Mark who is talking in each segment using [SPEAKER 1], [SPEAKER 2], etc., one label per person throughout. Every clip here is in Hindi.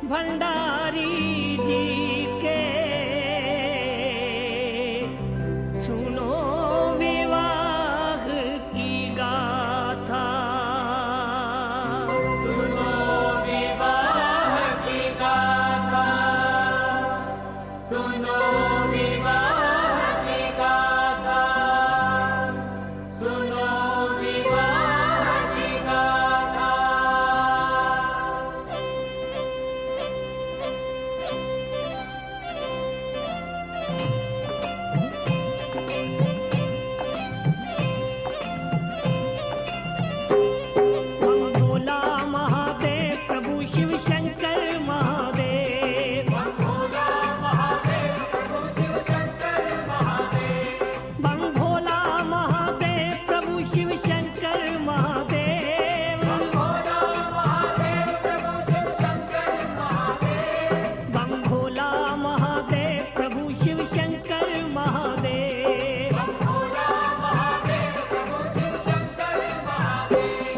[SPEAKER 1] भंडारी जी के सुनो विवाह की गाथा।
[SPEAKER 2] सुनो विवाह की गाथा, सुनो विवाह की गाथा, सुनो विवाह की गाथा।
[SPEAKER 1] भोला महादेव प्रभु शिव शंकर महादेव।
[SPEAKER 2] भोला महादेव प्रभु शिव शंकर महादेव।
[SPEAKER 1] भोला महादेव प्रभु शिव शंकर महादेव।
[SPEAKER 2] भोला महादेव प्रभु शिव शंकर महादेव।
[SPEAKER 1] भोला महादेव प्रभु शिव शंकर महादेव।
[SPEAKER 2] भोला महादेव प्रभु शिव शंकर महादेव।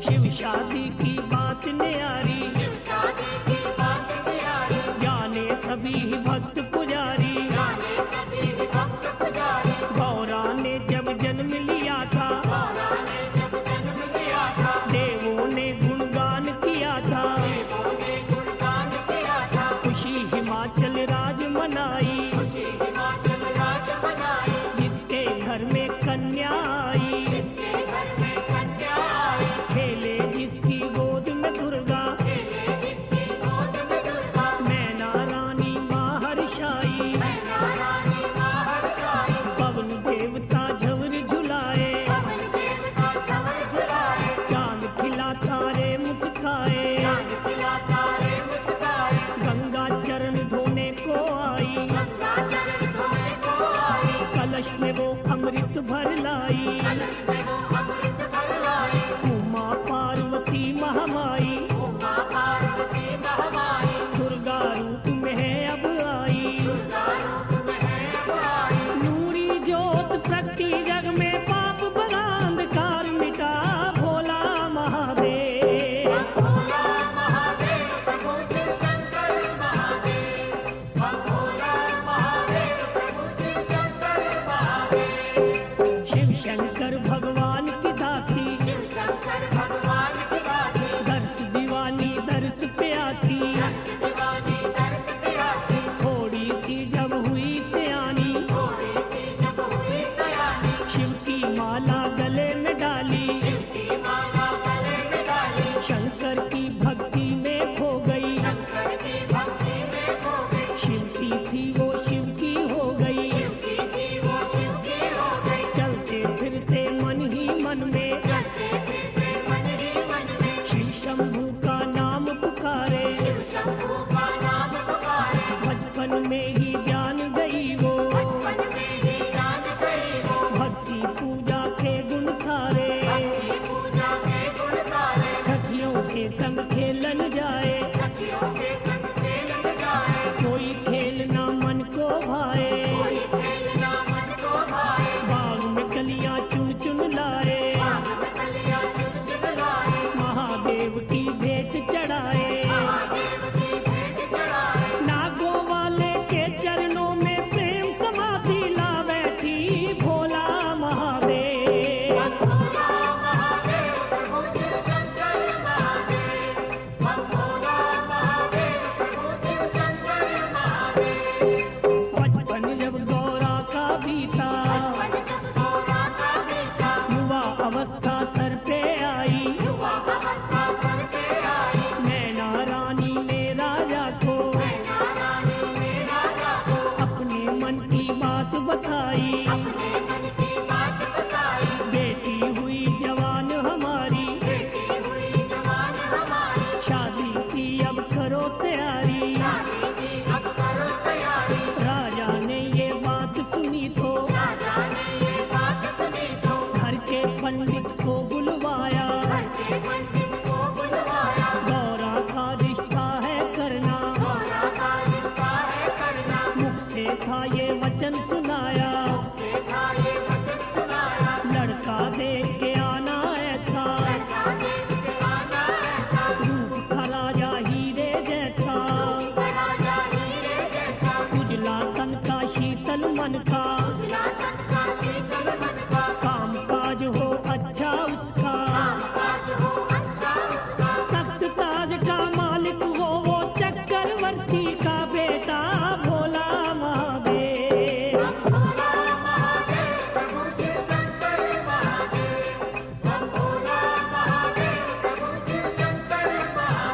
[SPEAKER 1] शिव शादी की बात न्यारी,
[SPEAKER 2] शिव शादी की बात न्यारी,
[SPEAKER 1] जाने सभी भक्त पुजारी।
[SPEAKER 2] जाने सभी भक्त पुजारी।
[SPEAKER 1] गौरा ने जब जन्म लिया था,
[SPEAKER 2] गौरा ने जब जन्म लिया था,
[SPEAKER 1] देवों ने गुणगान किया था।
[SPEAKER 2] देवों ने गुणगान किया था।
[SPEAKER 1] खुशी हिमाचल राज मनाई,
[SPEAKER 2] खुशी हिमाचल राज मनाई,
[SPEAKER 1] जिसके घर में कन्या आई।
[SPEAKER 2] जिसके घर में कन्या आई,
[SPEAKER 1] खेले जिसकी गोद में दुर्गा,
[SPEAKER 2] खेले जिसकी गोद में दुर्गा।
[SPEAKER 1] मैना रानी महर्षाई।
[SPEAKER 2] मैना रानी महर्षाई,
[SPEAKER 1] पवन देवता झवर झुलाए,
[SPEAKER 2] पवन देवता झवर झुलाए।
[SPEAKER 1] चांद खिला तारे मुस्काए।
[SPEAKER 2] चांद खिला तारे मुस्काए,
[SPEAKER 1] गंगा चरण धोने को आई,
[SPEAKER 2] गंगा चरण धोने को आई।
[SPEAKER 1] कलश में वो अमृत भर लाई।
[SPEAKER 2] कलश में वो अमृत भर लाई।
[SPEAKER 1] उमा पार्वती महामाई,
[SPEAKER 2] उमा पार्वती महामाई,
[SPEAKER 1] दुर्गा रूप में है अब आई।
[SPEAKER 2] दुर्गा रूप में है अब आई।
[SPEAKER 1] नूरी ज्योत प्रगटी जग में, पाप बड़ा अंधकार मिटा। भोला महादेव
[SPEAKER 2] भोला महादेव प्रभु शिव शंकर महादेव। भोला महादेव प्रभु शिव शंकर महादेव।
[SPEAKER 1] शिव शंकर भगवान की दासी,
[SPEAKER 2] शिव शंकर भगवान की दासी,
[SPEAKER 1] दर्श दीवानी दर्श प्यासी।
[SPEAKER 2] दर्श दीवानी दर्श प्यासी।
[SPEAKER 1] थोड़ी सी जब हुई सियानी,
[SPEAKER 2] थोड़ी सी जब हुई सयानी,
[SPEAKER 1] शिव की माला गले में डाली।
[SPEAKER 2] शिव की माला गले में डाली।
[SPEAKER 1] शंकर की भक्ति में खो गई,
[SPEAKER 2] शंकर की भक्ति में खो गई।
[SPEAKER 1] शिव की थी वो शिव की हो गई।
[SPEAKER 2] शिव की थी वो शिव की हो गई।
[SPEAKER 1] चलते फिरते मन ही मन में,
[SPEAKER 2] चलते फिरते मन ही मन में,
[SPEAKER 1] शिव शंभू का नाम पुकारे।
[SPEAKER 2] शिव शंभू का नाम पुकारे।
[SPEAKER 1] बचपन में ही जान गई वो,
[SPEAKER 2] बचपन में ही जान गई वो,
[SPEAKER 1] भक्ति पूजा के गुण सारे।
[SPEAKER 2] भक्ति पूजा के गुण सारे।
[SPEAKER 1] सखियों के संग खेलन जाए,
[SPEAKER 2] सखियों के संग खेलन जाए।
[SPEAKER 1] कोई खेलना मन को भाए।
[SPEAKER 2] कोई खेलना मन को भाए।
[SPEAKER 1] बाग में कलियां चुन चुन लाए,
[SPEAKER 2] बाग में कलियां चुन चुन लाए।
[SPEAKER 1] महादेव की भेंट चढ़ाए।
[SPEAKER 2] महादेव की भेंट चढ़ाए।
[SPEAKER 1] नागों वाले के चरणों में प्रेम समाधि ला बैठी। भोला महादेव
[SPEAKER 2] भोला महादेव प्रभु शिव शंकर महादेव। भोला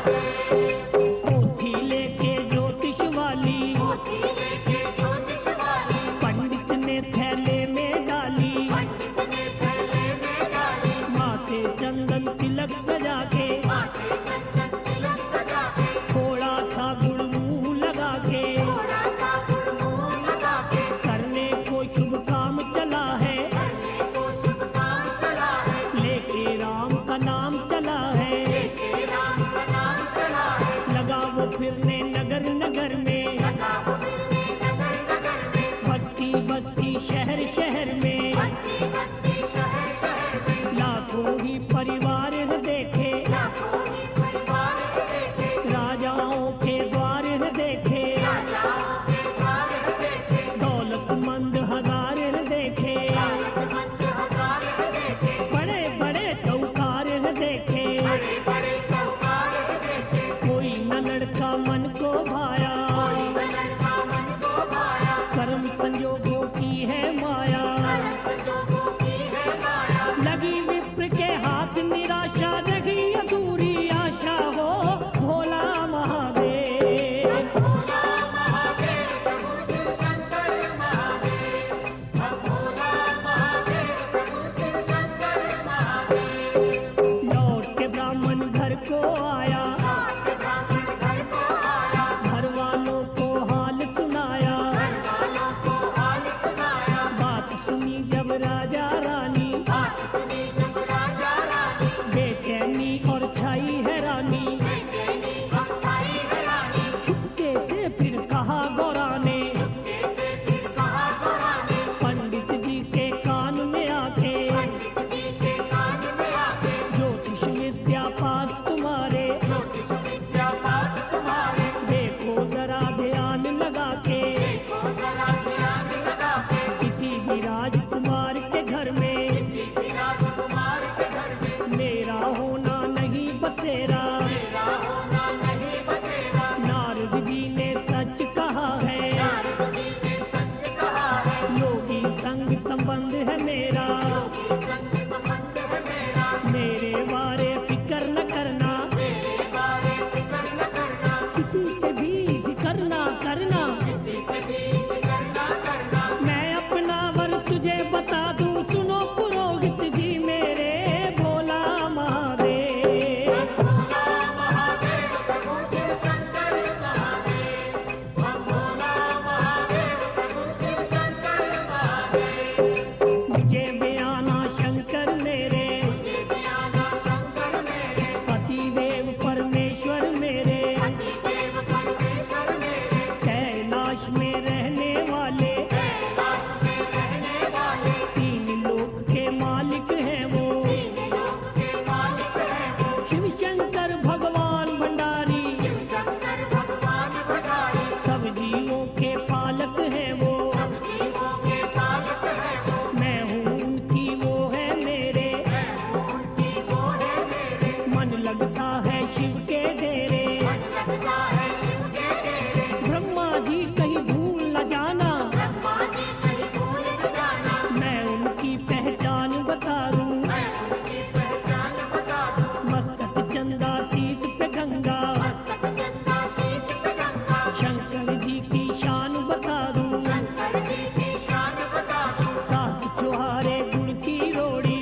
[SPEAKER 1] पोथी लेके ज्योतिष वाली पंडित ने थैले में डाली, माथे चंदन तिलक सजा के, थोड़ा सा गुड़ मुंह लगा के, करने को शुभ काम चला है, लेके राम का नाम चला है। लगा वो फिरने नगर नगर में, बस्ती बस्ती शहर शहर में, लाखों ही परिवार देखे, राजाओं के द्वार देखे, दौलतमंद हजार देखे, बड़े बड़े साहूकार देखे, कोई न लड़का मन को भाया, कर्म संयोगों की है माया, लगी विप्र के हाथ निराशा, रही अधूरी आशा हो भोला महादेव। लौट के ब्राह्मण घर को आया, घर वालों को हाल सुनाया, बात सुनी जब राजा रानी, बेचैनी और छाई हैरानी, चुपके से फिर कहा गौरा ने, पंडित जी के कान में आके, ज्योतिष विद्या पास तुम्हारे, देखो जरा ध्यान लगा के, किसी भी राजकुमार के घर में मेरा होना नहीं बसेरा। नारद जी ने सच कहा है, योगी संग संबंध है मेरा, मेरे बारे फिक्र न करना, किसी से भी जिक्र ना करना, मैं अपना वर तुझे बता दूं, सुनो पुरोहित जी मेरे भोला महादेव। मुझे बयाना शंकर मेरे, पतिदेव परमेश्वर मेरे, कैलाश में रहने वाले, तीन लोक के मालिक हैं वो, शिव शंकर भगवान भंडारी, सब जीवों के पालक हैं वो, मैं हूँ उनकी वो है मेरे, मन लगता है शिव के डेरे, ब्रह्मा जी कहीं भूल न जाना, मैं उनकी पहचान बता दूं, मस्तक चंदा शीश पे गंगा, शंकर जी की शान बता दूं, सात चुहारे गुड़ की रोड़ी,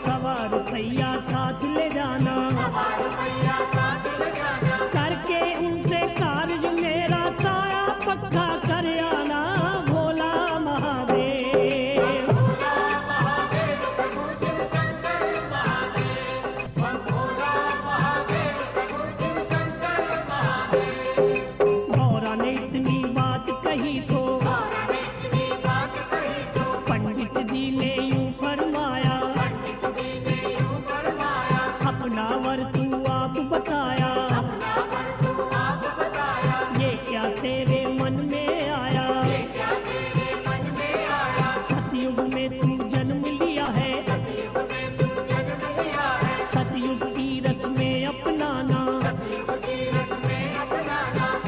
[SPEAKER 1] सवा रुपया साथ ले जाना, करके उनसे कार्य मेरा साया पक्का कर आना भोला महादेव। गौरा ने इतनी बात कही तो पंडित जी ने यूं फरमाया, अपना वर तू आप बताया, ये क्या तेरे मन में आया, सतयुग में तू जन्म लिया है, सतयुग की रस्में अपनाना,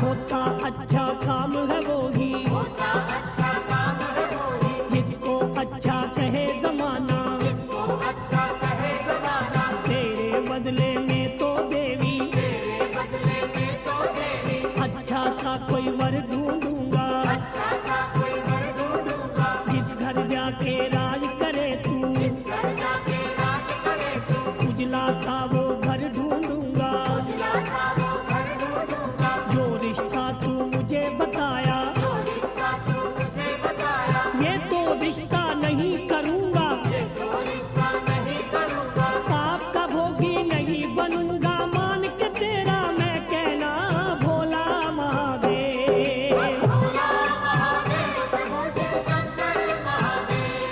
[SPEAKER 1] होता अच्छा काम है वो ही, जिसको अच्छा कहे जमाना, तेरे बदले में कोई वर ढूंढूंगा,
[SPEAKER 2] अच्छा सा कोई वर ढूंढूंगा,
[SPEAKER 1] जिस घर जाके राज करे तू,
[SPEAKER 2] घर जाके राज करे तू,
[SPEAKER 1] उजला सा वो घर ढूंढूंगा,
[SPEAKER 2] उजला सा वो घर ढूंढूंगा,
[SPEAKER 1] जो रिश्ता तू मुझे बताया,
[SPEAKER 2] जो रिश्ता तू मुझे बताया,
[SPEAKER 1] ये तो रिश्ता नहीं करूंगा,
[SPEAKER 2] ये तो रिश्ता नहीं करूंगा,
[SPEAKER 1] पाप का भोगी नहीं बनूंगा, मान के तेरा मैं कहना भोला महादेव।
[SPEAKER 2] भोला महादेव प्रभु शिव शंकर महादेव,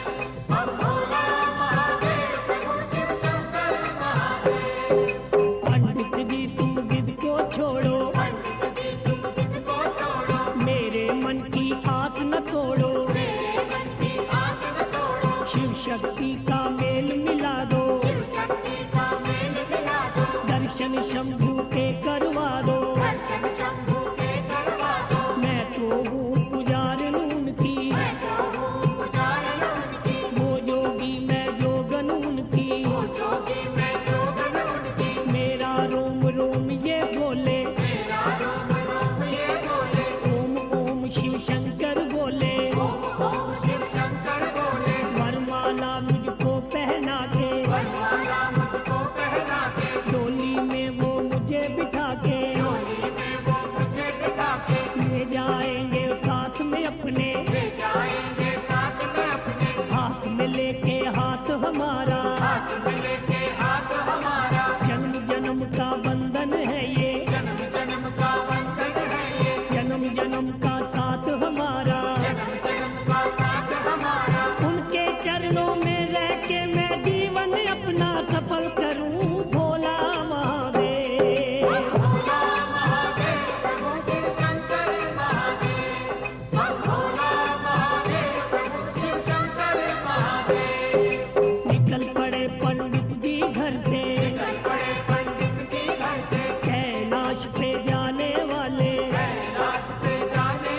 [SPEAKER 2] हम भोला महादेव प्रभु शिव शंकर महादेव।
[SPEAKER 1] पंडित जी तुम जिद को छोड़ो,
[SPEAKER 2] पंडित जी तुम जिद को छोड़ो,
[SPEAKER 1] मेरे मन की आस न तोड़ो,
[SPEAKER 2] मेरे मन की आस न तोड़ो,
[SPEAKER 1] शिव शक्ति का मेल मिला दो,
[SPEAKER 2] शिव शक्ति का मेल मिला दो,
[SPEAKER 1] दर्शन शंभू के करवा दो,
[SPEAKER 2] दर्शन शंभू के करवा दो,
[SPEAKER 1] मैं तो हूँ पुजारिन उनकी,
[SPEAKER 2] मैं तो हूँ पुजारन उनकी,
[SPEAKER 1] वो योगी मैं जोगन उनकी,
[SPEAKER 2] वो जोगी मैं जोगन उनकी,
[SPEAKER 1] मेरा रोम रोम ये बोले,
[SPEAKER 2] मेरा रोम रोम ये बोले,
[SPEAKER 1] ओम ओम शिव शंकर बोले,
[SPEAKER 2] ओम ओम शिव शंकर बोले,
[SPEAKER 1] वरमाला मुझको पहना के,
[SPEAKER 2] वरमाला मुझको पहना के,
[SPEAKER 1] डोली में वो मुझे बिठा के,
[SPEAKER 2] डोली में वो मुझे बिठा के,
[SPEAKER 1] ले जाएंगे साथ में अपने,
[SPEAKER 2] ले जाएंगे साथ में अपने,
[SPEAKER 1] हाथ में लेके हाथ हमारा,
[SPEAKER 2] हाथ में लेके हाथ हमारा,
[SPEAKER 1] जन्म जन्म का बंधन है ये,
[SPEAKER 2] जन्म जन्म का बंधन है ये,
[SPEAKER 1] जन्म जन्म का साथ हमारा,
[SPEAKER 2] जन्म जन्म का साथ हमारा,
[SPEAKER 1] उनके चरणों में रह के मैं जीवन अपना सफल करूं भोला महादेव।
[SPEAKER 2] भोला महादेव प्रभु शिव शंकर महादेव, हम भोला महादेव प्रभु शिव शंकर महादेव।
[SPEAKER 1] निकल पड़े पंडित जी घर से,
[SPEAKER 2] निकल पड़े पंडित जी घर से,
[SPEAKER 1] कैलाश पे जाने वाले,
[SPEAKER 2] कैलाश पे जाने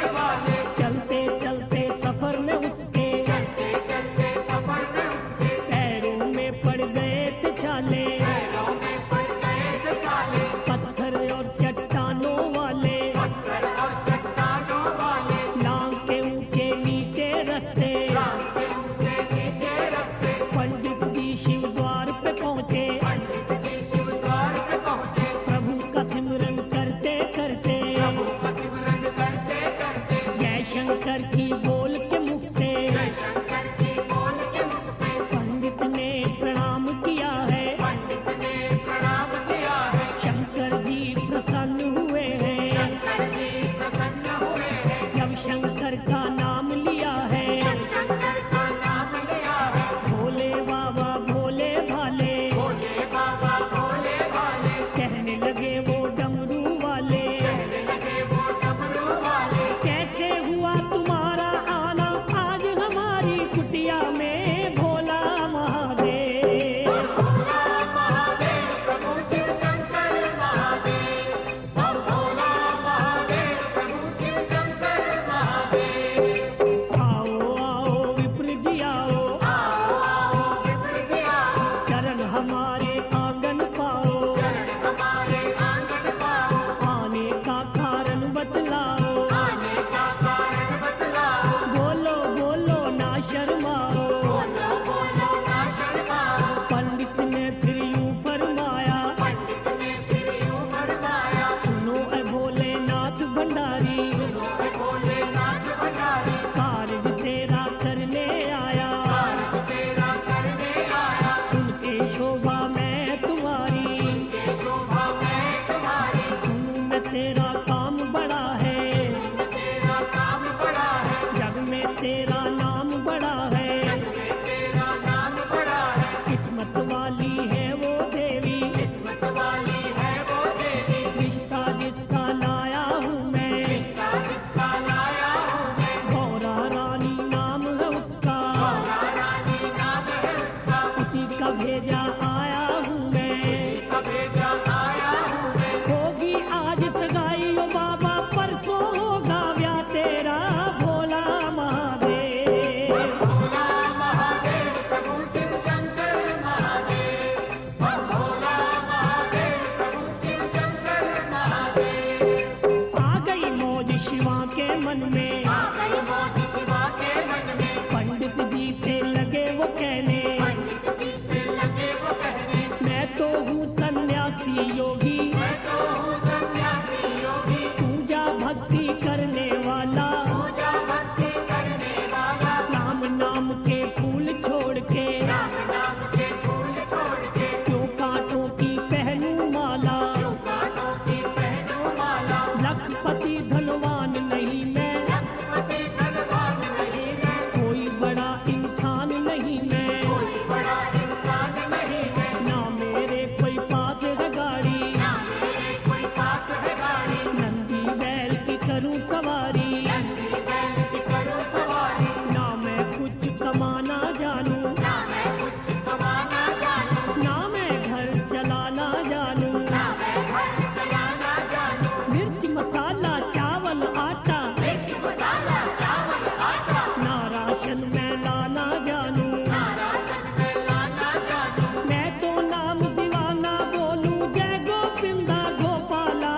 [SPEAKER 1] योगी,
[SPEAKER 2] मैं तो हूँ सन्यासी योगी,
[SPEAKER 1] पूजा भक्ति करने वाला,
[SPEAKER 2] पूजा भक्ति करने वाला,
[SPEAKER 1] राम नाम के फूल छोड़ के,
[SPEAKER 2] राम नाम के फूल छोड़ के,
[SPEAKER 1] क्यों कांटों की पहनूं माला,
[SPEAKER 2] क्यों कांटों की पहनूं माला,
[SPEAKER 1] लखपति धनवान नहीं मैं,
[SPEAKER 2] लखपति धनवान नहीं मैं,
[SPEAKER 1] कोई बड़ा इंसान नहीं मैं,
[SPEAKER 2] कोई बड़ा इंसान नहीं मैं,
[SPEAKER 1] ना मेरे कोई पास है गाड़ी,
[SPEAKER 2] ना मेरे कोई पास है गाड़ी,
[SPEAKER 1] नंदी बैल की करूं सवारी,
[SPEAKER 2] नंदी बैल की करूं सवारी,
[SPEAKER 1] ना मैं कुछ कमाना जानूं,
[SPEAKER 2] ना मैं कुछ कमाना जानूं,
[SPEAKER 1] ना मैं घर चलाना जानूं,
[SPEAKER 2] ना मैं घर चलाना जानूं,
[SPEAKER 1] मिर्च मसाला चावल आटा,
[SPEAKER 2] मिर्च मसाला चावल आटा,
[SPEAKER 1] ना राशन मैं लाना जानूं,
[SPEAKER 2] ना राशन में लाना जानूं,
[SPEAKER 1] मैं तो नाम दीवाना बोलूं जय गोविंदा गोपाला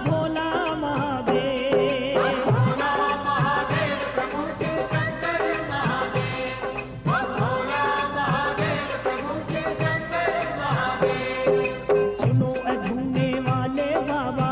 [SPEAKER 1] भोला महादेव।
[SPEAKER 2] भोला महादेव प्रभु शिव शंकर महादेव, भोला महादेव प्रभु शिव शंकर महादेव,
[SPEAKER 1] सुनो अधूने वाले बाबा,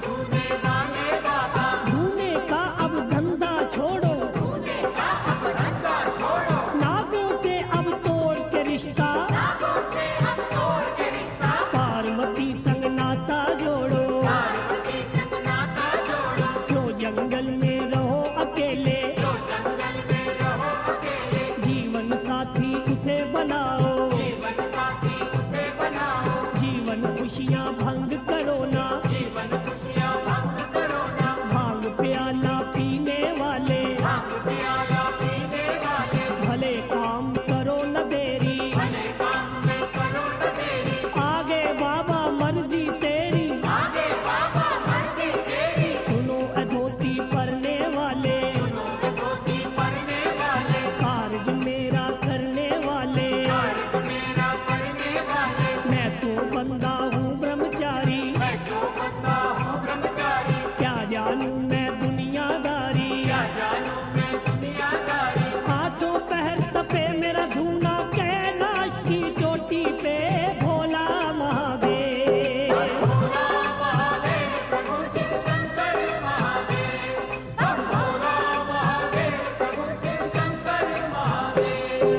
[SPEAKER 2] धूने वाले बाबा,
[SPEAKER 1] धूने का अब धंधा छोड़ो,
[SPEAKER 2] धूने का अब धंधा छोड़ो,
[SPEAKER 1] नागों से अब तोड़ के रिश्ता,
[SPEAKER 2] नागों से अब तोड़ के रिश्ता,
[SPEAKER 1] पार्वती संग नाता जोड़ो,
[SPEAKER 2] पार्वती संग नाता जोड़ो,
[SPEAKER 1] जो जंगल में रहो अकेले,
[SPEAKER 2] जो जंगल में रहो अकेले,
[SPEAKER 1] जीवन साथी उसे बनाओ,
[SPEAKER 2] जीवन साथी उसे बनाओ,
[SPEAKER 1] जीवन खुशियाँ भंग करो ना,
[SPEAKER 2] जीवन खुशियाँ भंग करो ना,
[SPEAKER 1] भांग प्याला पीने वाले,
[SPEAKER 2] भांग प्याला पीने वाले,
[SPEAKER 1] भले काम करो न देरी,
[SPEAKER 2] भले काम में करो न देरी,
[SPEAKER 1] आगे बाबा मर्जी तेरी,
[SPEAKER 2] आगे बाबा मर्जी तेरी,
[SPEAKER 1] सुनो अधोती पढ़ने वाले,
[SPEAKER 2] सुनो धोती पढ़ने वाले,
[SPEAKER 1] कार्य मेरा करने वाले,
[SPEAKER 2] कार्य मेरा करने वाले,
[SPEAKER 1] मैं तो बंदा हूँ ब्रह्मचारी,
[SPEAKER 2] मैं तो बंदा हूँ ब्रह्मचारी,
[SPEAKER 1] क्या जानूं मैं दुनियादारी,
[SPEAKER 2] क्या जानूं मैं दुनियादारी,
[SPEAKER 1] हाथों पैर तपे मेरा धूना कैलाश की चोटी पे भोला महादेव।
[SPEAKER 2] भोला महादेव प्रभु शिव शंकर महादेव, भोला महादेव प्रभु शिव शंकर महादेव,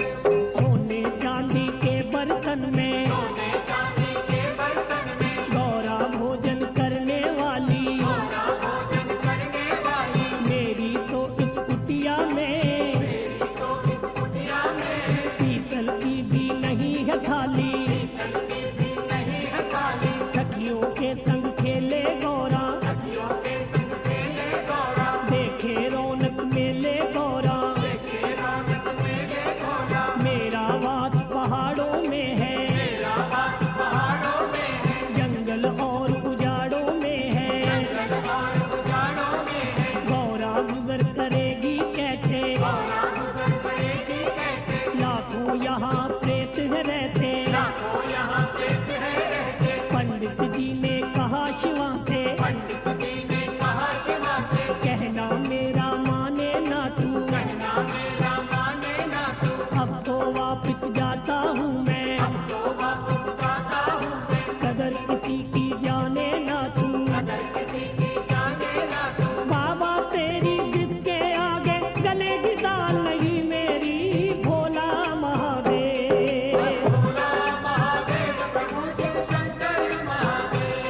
[SPEAKER 1] सोने चांदी के बर्तन में
[SPEAKER 2] सोने चांदी के बर्तन में,
[SPEAKER 1] गौरा भोजन करने वाली,
[SPEAKER 2] गौरा भोजन करने वाली,
[SPEAKER 1] मेरी तो इस कुटिया में
[SPEAKER 2] मेरी तो इस कुटिया में,
[SPEAKER 1] पीतल की भी नहीं है थाली,
[SPEAKER 2] पीतल की भी नहीं है थाली,
[SPEAKER 1] सखियों के संग खेले गौरा,
[SPEAKER 2] सखियों के संग खेले गौरा,
[SPEAKER 1] देखे रौनक मेले गौरा,
[SPEAKER 2] देखे रौनक मेले गौरा,
[SPEAKER 1] मेरा वास पहाड़ों में है,
[SPEAKER 2] मेरा वास पहाड़ों में है,
[SPEAKER 1] जंगल और उजाड़ों में है,
[SPEAKER 2] जंगल और उजाड़ों में है,
[SPEAKER 1] गौरा गुजर करेगी कैसे,
[SPEAKER 2] गौरा गुजर करेगी कैसे,
[SPEAKER 1] लाखों यहाँ प्रेत है रहते,
[SPEAKER 2] लाखों यहाँ प्रेत है रहते,
[SPEAKER 1] पंडित जी ने कहा शिवा से,
[SPEAKER 2] पंडित जी ने कहा शिवा से,
[SPEAKER 1] कहना मेरा माने ना तू,
[SPEAKER 2] कहना मेरा माने ना तू,
[SPEAKER 1] अब तो वापस जाता हूँ मैं,
[SPEAKER 2] अब तो वापस जाता हूँ मैं,
[SPEAKER 1] कदर किसी की जाने ना तू,
[SPEAKER 2] अगर किसी की जाने ना तू,
[SPEAKER 1] बाबा तेरी जिद के आगे गलेगी दाल नहीं मेरी, भोला महादेव।
[SPEAKER 2] भोला महादेव प्रभु शिव शंकर महादेव,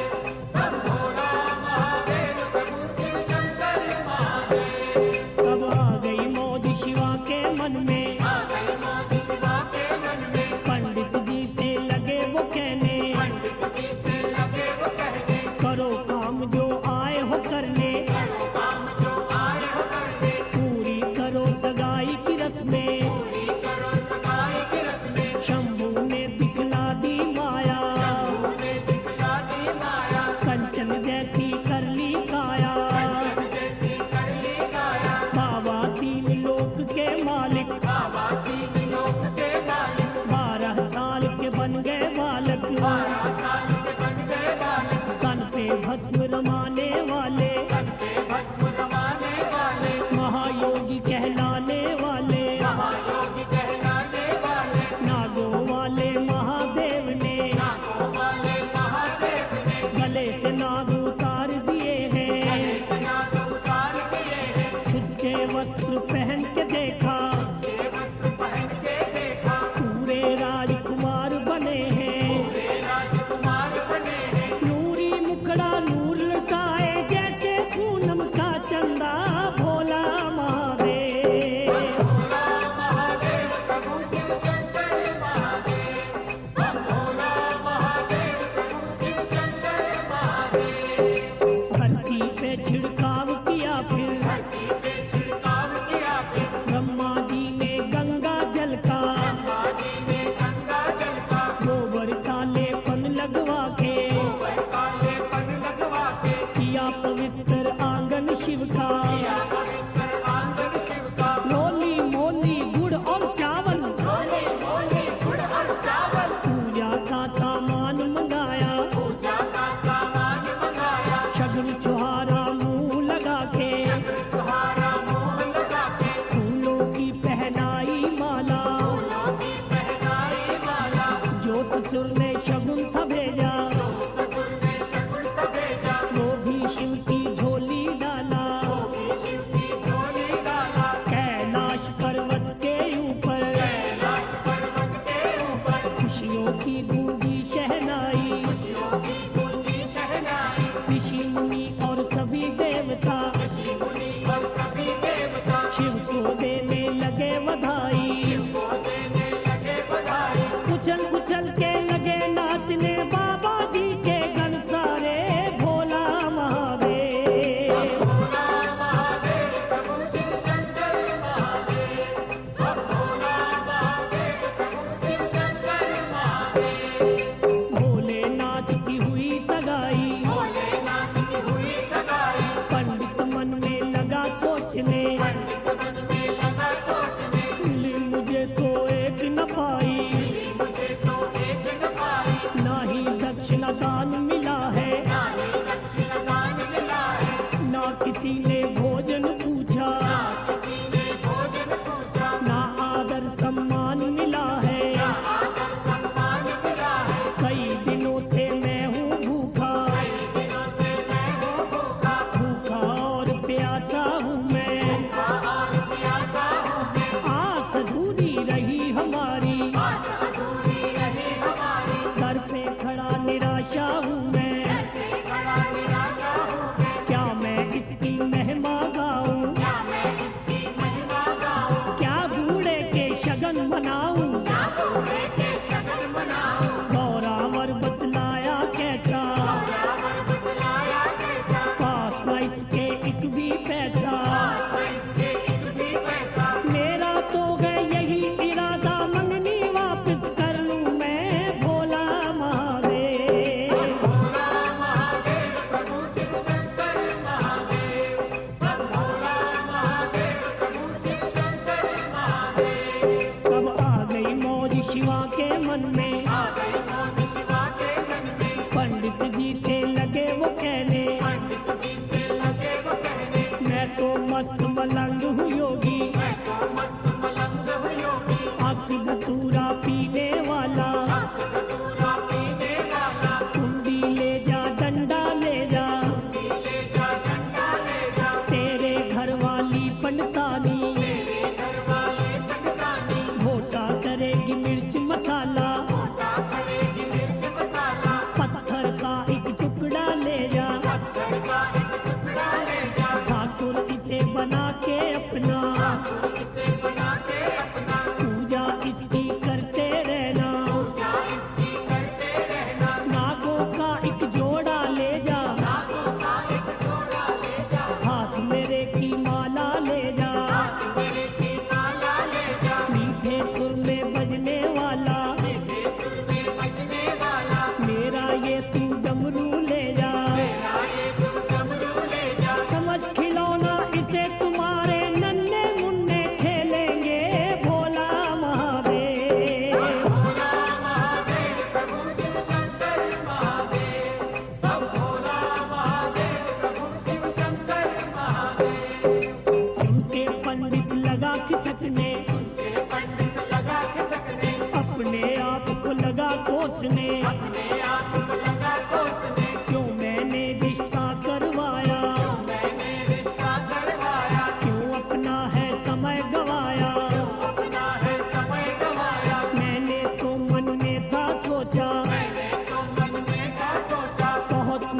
[SPEAKER 2] भोला
[SPEAKER 1] गले से नाग उतार दिए हैं,
[SPEAKER 2] नाग उतार दिए हैं,
[SPEAKER 1] सच्चे वस्त्र पहन के देखा,
[SPEAKER 2] ये वस्त्र पहन के देखा,
[SPEAKER 1] पूरे राजकुमार बने हैं,
[SPEAKER 2] वे राजकुमार बने हैं,
[SPEAKER 1] नूरी मुखड़ा नूर लुटाए जैसे पूनम का चंदा भोला महादेव।
[SPEAKER 2] भोला महादेव प्रभु शिव शंकर महादेव, हम भोला महादेव प्रभु शिव शंकर महादेव।
[SPEAKER 1] धरती पे छिड़काव किया फिर
[SPEAKER 2] धरती पे छिड़काव किया फिर,
[SPEAKER 1] ब्रह्मा जी ने गंगा जल का,
[SPEAKER 2] ब्रह्मा जी ने गंगा जल का,
[SPEAKER 1] गोबर का लेपन लगवा के
[SPEAKER 2] गोबर का लेपन लगवा के,
[SPEAKER 1] किया पवित्र आंगन शिव का।
[SPEAKER 2] किया पवित्र आंगन शिव का,
[SPEAKER 1] मोली मोली गुड़ और चावल
[SPEAKER 2] मोली मोली गुड़ और चावल,
[SPEAKER 1] पूजा का सामान मंगाया,
[SPEAKER 2] पूजा का सामान मंगाया,
[SPEAKER 1] शगुन छुहारा मुंह लगा के
[SPEAKER 2] छुहारा मुंह लगा के,
[SPEAKER 1] फूलों की पहनाई माला,
[SPEAKER 2] फूलों की पहनाई माला,
[SPEAKER 1] जो ससुर ने शगुन था भेजा
[SPEAKER 2] ससुर ने शकुन का भेजा,
[SPEAKER 1] वो भी शिव की झोली डाला।
[SPEAKER 2] वो भी शिव की झोली डाला,
[SPEAKER 1] कैलाश पर्वत के ऊपर
[SPEAKER 2] कैलाश पर्वत के ऊपर,
[SPEAKER 1] खुशियों की गूंजी शहनाई,
[SPEAKER 2] खुशियों की गूंजी शहनाई,
[SPEAKER 1] ऋषि मुनि और सभी देवता
[SPEAKER 2] ऋषि मुनि और सभी देवता,
[SPEAKER 1] शिव को देने लगे बधाई।
[SPEAKER 2] शिव को देने लगे बधाई,
[SPEAKER 1] उछल उछल के लगे नाचने बाबा जी के गण सारे भोला महादेव।
[SPEAKER 2] भोला महादेव प्रभु शिव शंकर महादेव, हम भोला महादेव प्रभु शिव शंकर महादेव।
[SPEAKER 1] भोलेनाथ की हुई सगाई,
[SPEAKER 2] भोलेनाथ की हुई सगाई,
[SPEAKER 1] पंडित मन में लगा सोचने,
[SPEAKER 2] पंडित मन में लगा सोचने,
[SPEAKER 1] मिली मुझे तो एक न पाई,
[SPEAKER 2] मिली मुझे तो एक न पाई,
[SPEAKER 1] ना ही दक्षिणा दान मिला है,
[SPEAKER 2] ना ही दक्षिण दान मिला है,
[SPEAKER 1] ना किसी ने भोजन पूछा,
[SPEAKER 2] ना किसी ने भोजन पूछा,
[SPEAKER 1] ना आदर सम्मान मिला है।
[SPEAKER 2] ना आदर सम्मान मिला है,
[SPEAKER 1] कई दिनों से मैं हूँ भूखा,
[SPEAKER 2] कई दिनों से मैं हूँ भूखा,
[SPEAKER 1] भूखा और प्यासा हूँ मैं,
[SPEAKER 2] भूखा और प्यासा हूँ मैं,
[SPEAKER 1] आस अधूरी रही हमारी,
[SPEAKER 2] आस अधूरी रही हमारी,
[SPEAKER 1] दर पे खड़ा निराशा हूँ मैं,
[SPEAKER 2] करते खड़ा निराशा हूँ मैं,
[SPEAKER 1] क्या मैं इसकी महिमा गाऊं,
[SPEAKER 2] क्या मैं इसकी महिमा गाऊं,
[SPEAKER 1] क्या बूढ़े के शगन मनाऊं,
[SPEAKER 2] क्या बूढ़े के शगन मनाऊं,
[SPEAKER 1] गौरावर बतलाया कैसा,
[SPEAKER 2] रावण बतलाया कैसा,
[SPEAKER 1] पास न इसके एक भी पैसा,
[SPEAKER 2] पास इसके एक भी पैसा,
[SPEAKER 1] मेरा तो गए यही इरादा मंगनी वापस कर लूं मैं भोला महादेव।
[SPEAKER 2] भोला महादेव प्रभु शिव शंकर महादेव, हम भोला महादेव प्रभु शिव शंकर महादेव।
[SPEAKER 1] तब आ गई मौज शिवा के मन में,
[SPEAKER 2] आ गई मौज शिवा के मन में,
[SPEAKER 1] पंडित जी से लगे वो कहने,
[SPEAKER 2] पंडित जी से लगे वो कहने,
[SPEAKER 1] मैं तो मस्त मलंग हूँ योगी,
[SPEAKER 2] मैं तो मस्त मलंग हूँ योगी,
[SPEAKER 1] अक धतूरा पीने वाला,
[SPEAKER 2] धतूरा पीने वाला,
[SPEAKER 1] कुंडी ले जा डंडा ले जा,
[SPEAKER 2] ले जा डंडा ले जा,
[SPEAKER 1] तेरे घर वाली पंडतानी
[SPEAKER 2] तेरे घर वाले पंडितानी,
[SPEAKER 1] घोटा करेगी मिर्च मसाला,
[SPEAKER 2] मोटा करेगी मिर्च मसाला,
[SPEAKER 1] पत्थर का एक टुकड़ा ले जा,
[SPEAKER 2] पत्थर का एक टुकड़ा ले जा,
[SPEAKER 1] ठाकुर इसे बना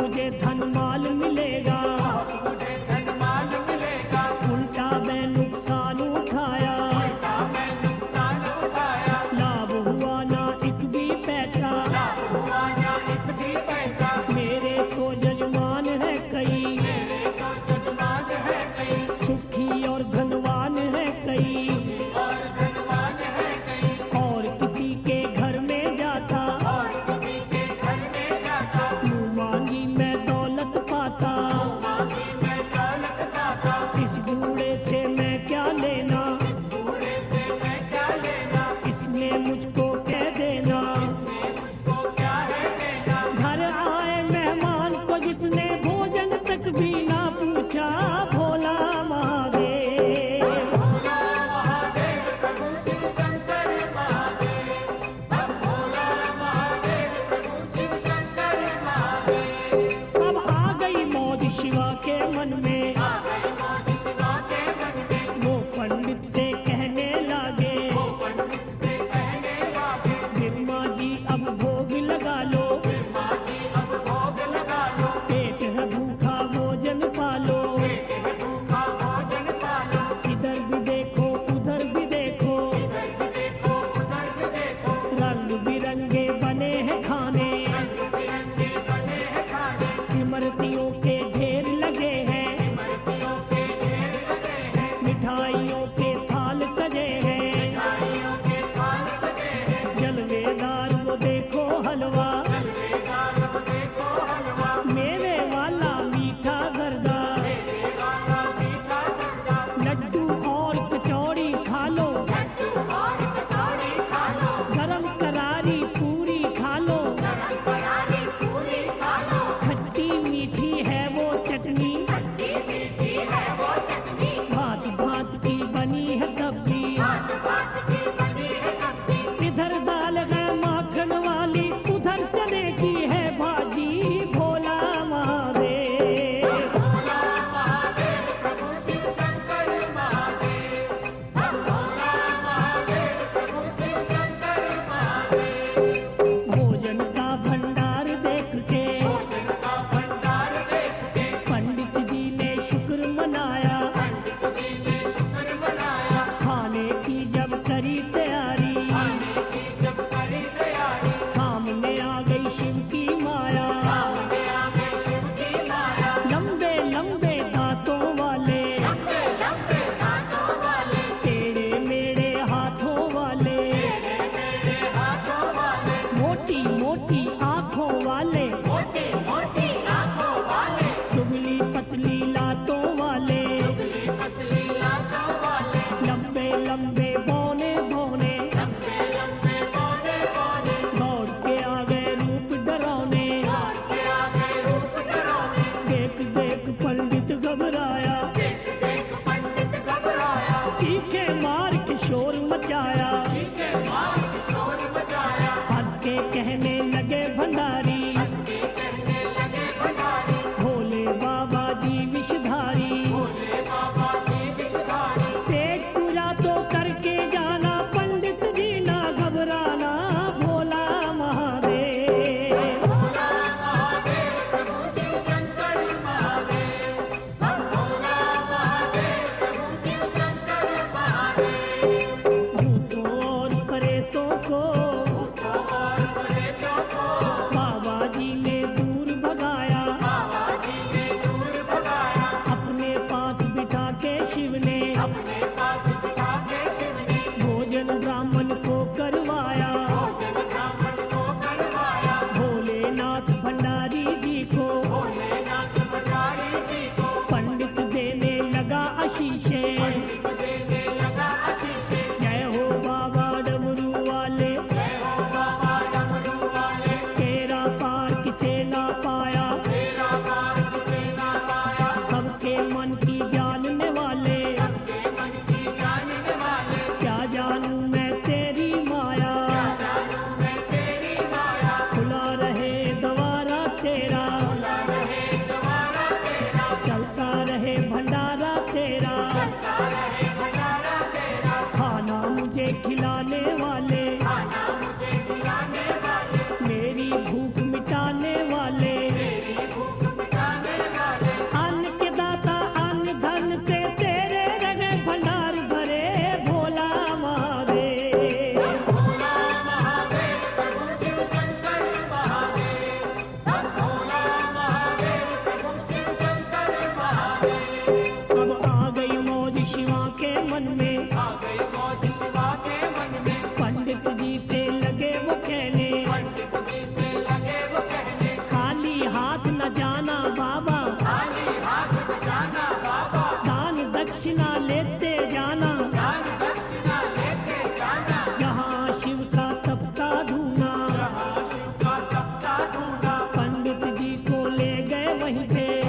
[SPEAKER 1] मुझे धन माल मिलेगा,
[SPEAKER 2] मुझे धन माल मिलेगा,
[SPEAKER 1] उल्टा मैं नुकसान उठाया,
[SPEAKER 2] उल्टा मैं नुकसान उठाया,
[SPEAKER 1] लाभ हुआ ना एक भी पैसा,
[SPEAKER 2] लाभ हुआ ना एक भी पैसा,
[SPEAKER 1] मेरे तो जजमान है कई,
[SPEAKER 2] मेरे तो जजमान है कई,
[SPEAKER 1] सुखी और धनवान है कई,
[SPEAKER 2] और धनवान है कई,
[SPEAKER 1] और किसी के घर में जाता,
[SPEAKER 2] और किसी के घर में जाता,
[SPEAKER 1] मुँह मांगी मैं दौलत पाता,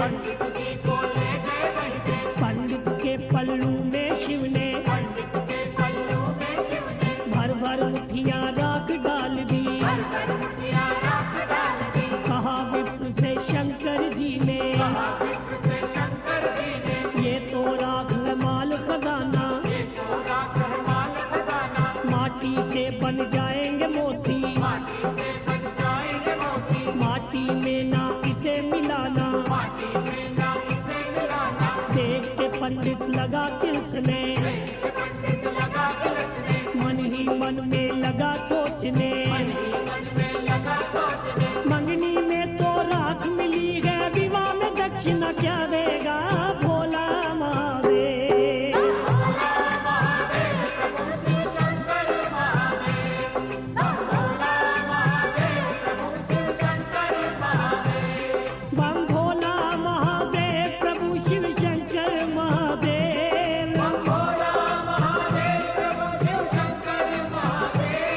[SPEAKER 2] पंडित जी को ले गए वहीं पे,
[SPEAKER 1] पंडित के पल्लू में शिव ने
[SPEAKER 2] पंडित के पल्लू में शिव ने
[SPEAKER 1] भर भर मुठियां राख डाल दी।
[SPEAKER 2] भर भर मुठियां राख डाल दी।
[SPEAKER 1] कहा विप्र से शंकर जी ने,
[SPEAKER 2] कहा विप्र से शंकर जी ने,
[SPEAKER 1] ये तो राख है माल खजाना,
[SPEAKER 2] ये तो राख है माल खजाना,
[SPEAKER 1] माटी से बन जाएंगे मोती,
[SPEAKER 2] माटी से बन जाएंगे मोती,
[SPEAKER 1] माटी में ना इसे मिलाना।
[SPEAKER 2] माटी में ना इसे मिलाना।
[SPEAKER 1] देख के पंडित लगा तिलसने,
[SPEAKER 2] देख के पंडित लगा तिलसने,
[SPEAKER 1] मन ही मन में लगा सोचने,
[SPEAKER 2] मन ही मन में लगा सोचने,
[SPEAKER 1] मंगनी में तो राख मिली है, विवाह में दक्षिणा क्या देगा भोला महादेव।
[SPEAKER 2] भोला महादेव प्रभु शिव शंकर महादेव, भोला महादेव प्रभु शिव शंकर महादेव,
[SPEAKER 1] बम भोला महादेव प्रभु शिव शंकर महादेव,
[SPEAKER 2] भोला महादेव प्रभु शिव शंकर महादेव,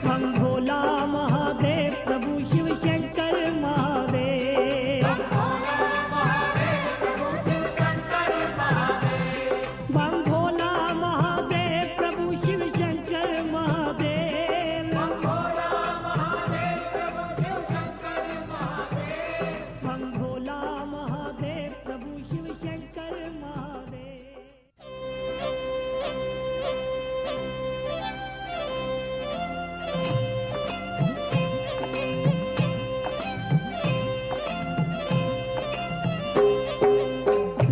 [SPEAKER 1] बम भोला महादेव प्रभु शिव शंकर महादेव,
[SPEAKER 2] भोला महादेव प्रभु शिव शंकर महादेव,
[SPEAKER 1] बम भोला महादेव प्रभु शिव शंकर महादेव,
[SPEAKER 2] भोला महादेव प्रभु शिव शंकर महादेव।
[SPEAKER 1] बम भोला महादेव प्रभु शिव शंकर महादेव।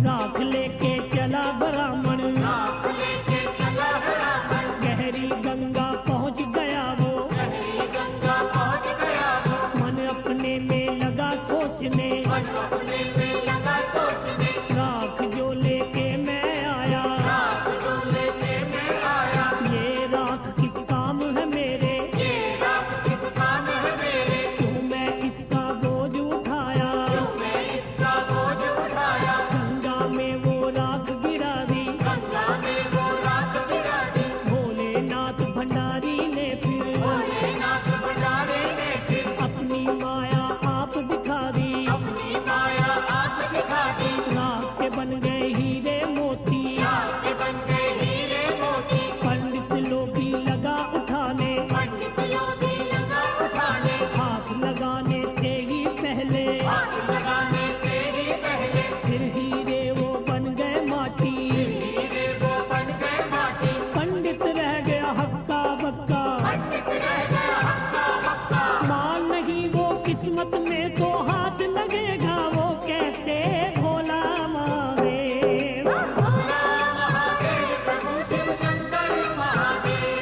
[SPEAKER 1] राख लेके चला ब्राह्मण,
[SPEAKER 2] राख लेके चला ब्राह्मण,
[SPEAKER 1] गहरी गंगा पहुंच गया वो,
[SPEAKER 2] गहरी गंगा पहुंच गया वो,
[SPEAKER 1] मन अपने में लगा सोचने,
[SPEAKER 2] मन अपने में लगा सोचने,
[SPEAKER 1] राख जो लेके मैं आया,
[SPEAKER 2] राख जो लेके मैं आया,
[SPEAKER 1] ये राख किस काम है मेरे,
[SPEAKER 2] ये राख किस काम है मेरे,
[SPEAKER 1] क्यों मैं इसका बोझ उठाया,
[SPEAKER 2] क्यों मैं इसका बोझ उठाया,
[SPEAKER 1] गंगा में वो राख गिरा दी,
[SPEAKER 2] गंगा में वो राख गिरा दी,
[SPEAKER 1] भोलेनाथ भंडारी ने फिर
[SPEAKER 2] भोलेनाथ भंडारे ने फिर
[SPEAKER 1] अपनी माया आप दिखा दी,
[SPEAKER 2] अपनी माया आप दिखा दी,
[SPEAKER 1] राख के बन गए हीरे मोती,
[SPEAKER 2] राख के बन गए हीरे मोती,
[SPEAKER 1] पंडित लोभी लगा उठाने,
[SPEAKER 2] पंडित लोभी लगा उठाने,
[SPEAKER 1] हाथ लगाने से ही पहले,
[SPEAKER 2] हाथ लगाने से ही पहले,
[SPEAKER 1] फिर हीरे वो बन गए माटी,
[SPEAKER 2] हीरे वो बन गए माटी,
[SPEAKER 1] पंडित रह गया हक्का बक्का,
[SPEAKER 2] पंडित रह गया हक्का बक्का,
[SPEAKER 1] माल नहीं वो किस्मत में तो हाथ लगेगा वो कैसे भोला महादेव।
[SPEAKER 2] भोला महादेव प्रभु शिव शंकर महादेव,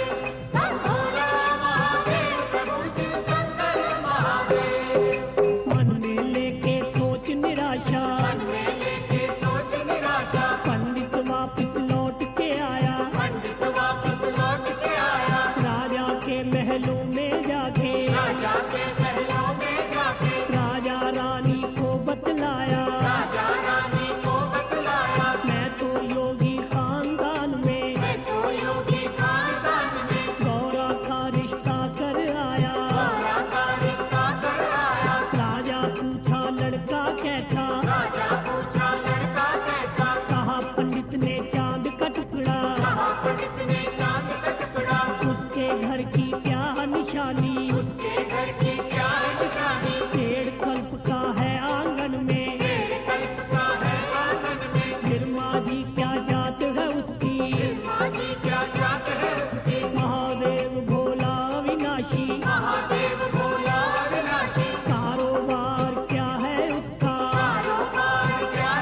[SPEAKER 2] भोला महादेव प्रभु शिव शंकर महादेव,
[SPEAKER 1] मन में लेके सोच निराशा,
[SPEAKER 2] मन में लेके सोच निराशा,
[SPEAKER 1] पंडित वापस लौट के आया,
[SPEAKER 2] पंडित वापस लौट के आया,
[SPEAKER 1] राजा के महलों में जाके,
[SPEAKER 2] राजा के महलों में जाके,
[SPEAKER 1] राजा रानी को बतलाया,
[SPEAKER 2] राजा रानी को बतलाया,
[SPEAKER 1] मैं तो योगी खानदान में
[SPEAKER 2] मैं तो योगी खानदान में
[SPEAKER 1] गौरा का रिश्ता कर आया।
[SPEAKER 2] गौरा का रिश्ता कर आया,
[SPEAKER 1] राजा पूछा लड़का कैसा,
[SPEAKER 2] राजा पूछा लड़का कैसा,
[SPEAKER 1] कहा पंडित ने चांद का टुकड़ा,
[SPEAKER 2] कहा पंडित ने चांद का टुकड़ा,
[SPEAKER 1] उसके घर की क्या निशानी,
[SPEAKER 2] उसके घर की क्या है निशानी,
[SPEAKER 1] पेड़ कल्प का है आंगन में,
[SPEAKER 2] पेड़ कल्प का है आंगन में,
[SPEAKER 1] गिरमा जी क्या जात है उसकी,
[SPEAKER 2] माँ जी क्या जात है उसकी,
[SPEAKER 1] महादेव भोला विनाशी,
[SPEAKER 2] महादेव भोला विनाशी,
[SPEAKER 1] कारोबार क्या है उसका,
[SPEAKER 2] कारोबार क्या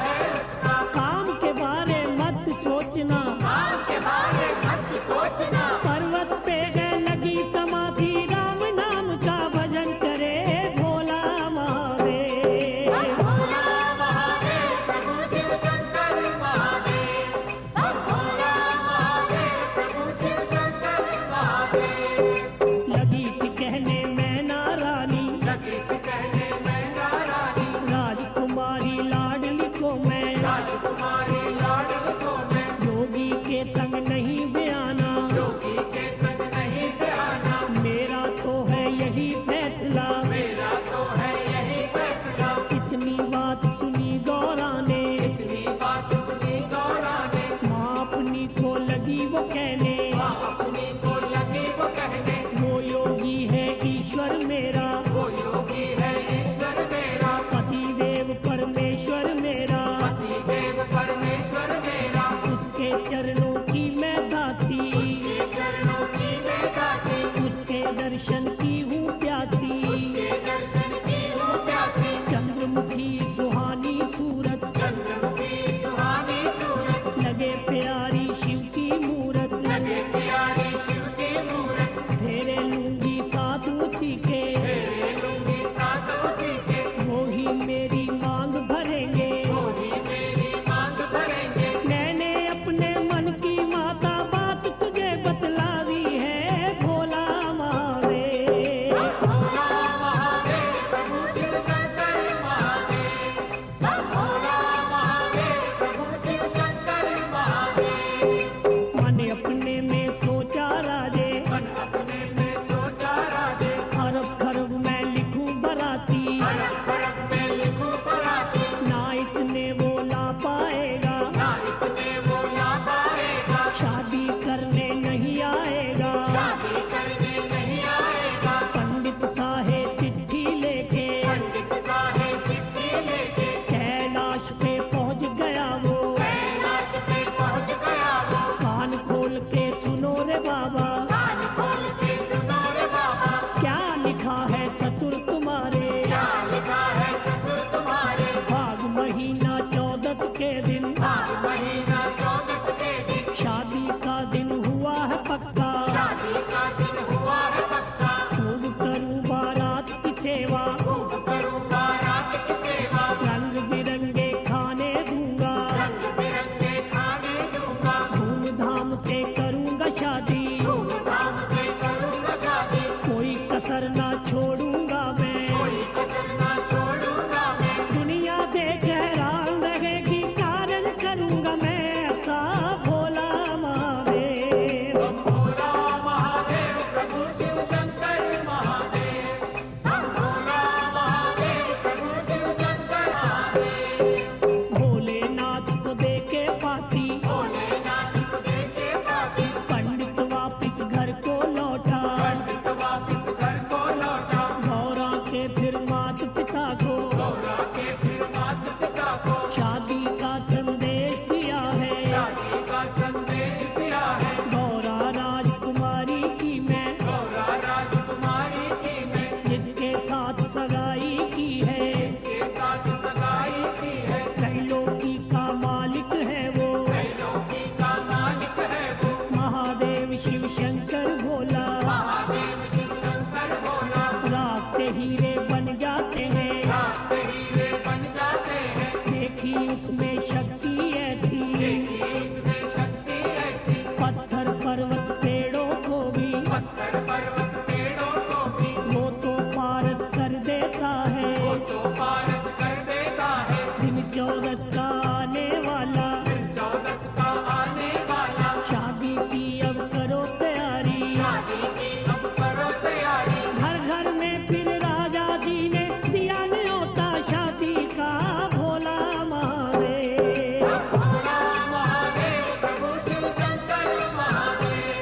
[SPEAKER 1] उसमें शक्ति ऐसी,
[SPEAKER 2] देखी उसमें शक्ति ऐसी,
[SPEAKER 1] पत्थर पर्वत पेड़ों को भी
[SPEAKER 2] पत्थर पर्वत पेड़ों को भी
[SPEAKER 1] वो तो पारस कर देता है।
[SPEAKER 2] वो तो पारस कर देता है।
[SPEAKER 1] दिन 14 का आने वाला,
[SPEAKER 2] दिन 14 का आने वाला,
[SPEAKER 1] शादी की अब करो तैयारी।
[SPEAKER 2] शादी की अब करो तैयारी।
[SPEAKER 1] घर घर में फिर राजा जी ने दिया न्योता शादी का, भोला महादेव।
[SPEAKER 2] भोला महादेव प्रभु शिव शंकर महादेव,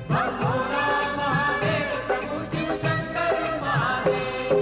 [SPEAKER 2] भोला महादेव प्रभु शिव शंकर महादेव।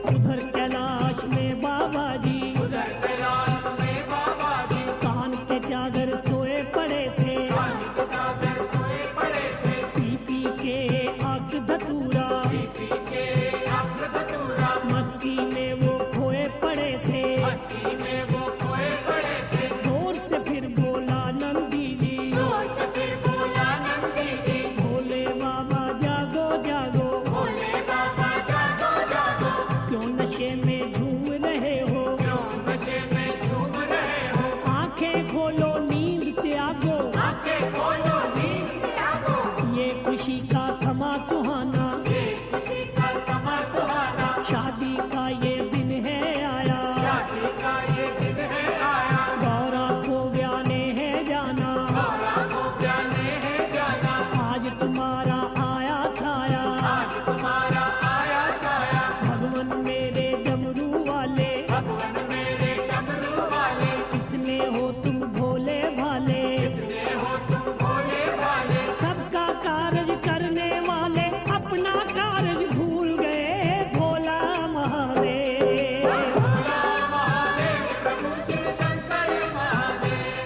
[SPEAKER 1] उधर कैलाश में बाबा जी
[SPEAKER 2] उधर कैलाश में बाबा जी
[SPEAKER 1] कान के चादर सोए पड़े थे,
[SPEAKER 2] कान के चादर सोए पड़े थे।
[SPEAKER 1] पी पी के आग धतूरा,
[SPEAKER 2] पी के आग धतूरा,
[SPEAKER 1] मस्ती में वो खोए पड़े थे।
[SPEAKER 2] मस्ती में वो खोए पड़े थे।
[SPEAKER 1] जोर से फिर बोला नंदी जी,
[SPEAKER 2] जोर से फिर बोला नंदी जी,
[SPEAKER 1] भोले बाबा जागो जागो,
[SPEAKER 2] भोले बाबा जागो जागो,
[SPEAKER 1] क्यों नशे में झूम रहे हो।
[SPEAKER 2] क्यों नशे में झूम रहे हो।
[SPEAKER 1] आंखें खोलो नींद त्यागो,
[SPEAKER 2] आंखें खोलो नींद से आगो,
[SPEAKER 1] ये खुशी का समा सुहाना,
[SPEAKER 2] ये खुशी का समा सुहाना,
[SPEAKER 1] शादी का ये दिन है आया।
[SPEAKER 2] शादी का ये दिन है आया।
[SPEAKER 1] गौरा को ब्याने है जाना,
[SPEAKER 2] गौरा को जाने है जाना,
[SPEAKER 1] आज तुम्हारा आया साया।
[SPEAKER 2] आज तुम्हारा आया साया।
[SPEAKER 1] भगवान मेरे डमरू वाले,
[SPEAKER 2] भगवान मेरे डमरू वाले,
[SPEAKER 1] कितने हो तुम भोले भाले।
[SPEAKER 2] कितने हो तुम भोले भाले।
[SPEAKER 1] सबका कारज करने वाले अपना कारज भूल गए, भोला महादेव।
[SPEAKER 2] भोला महादेव प्रभु शिव शंकर महादेव,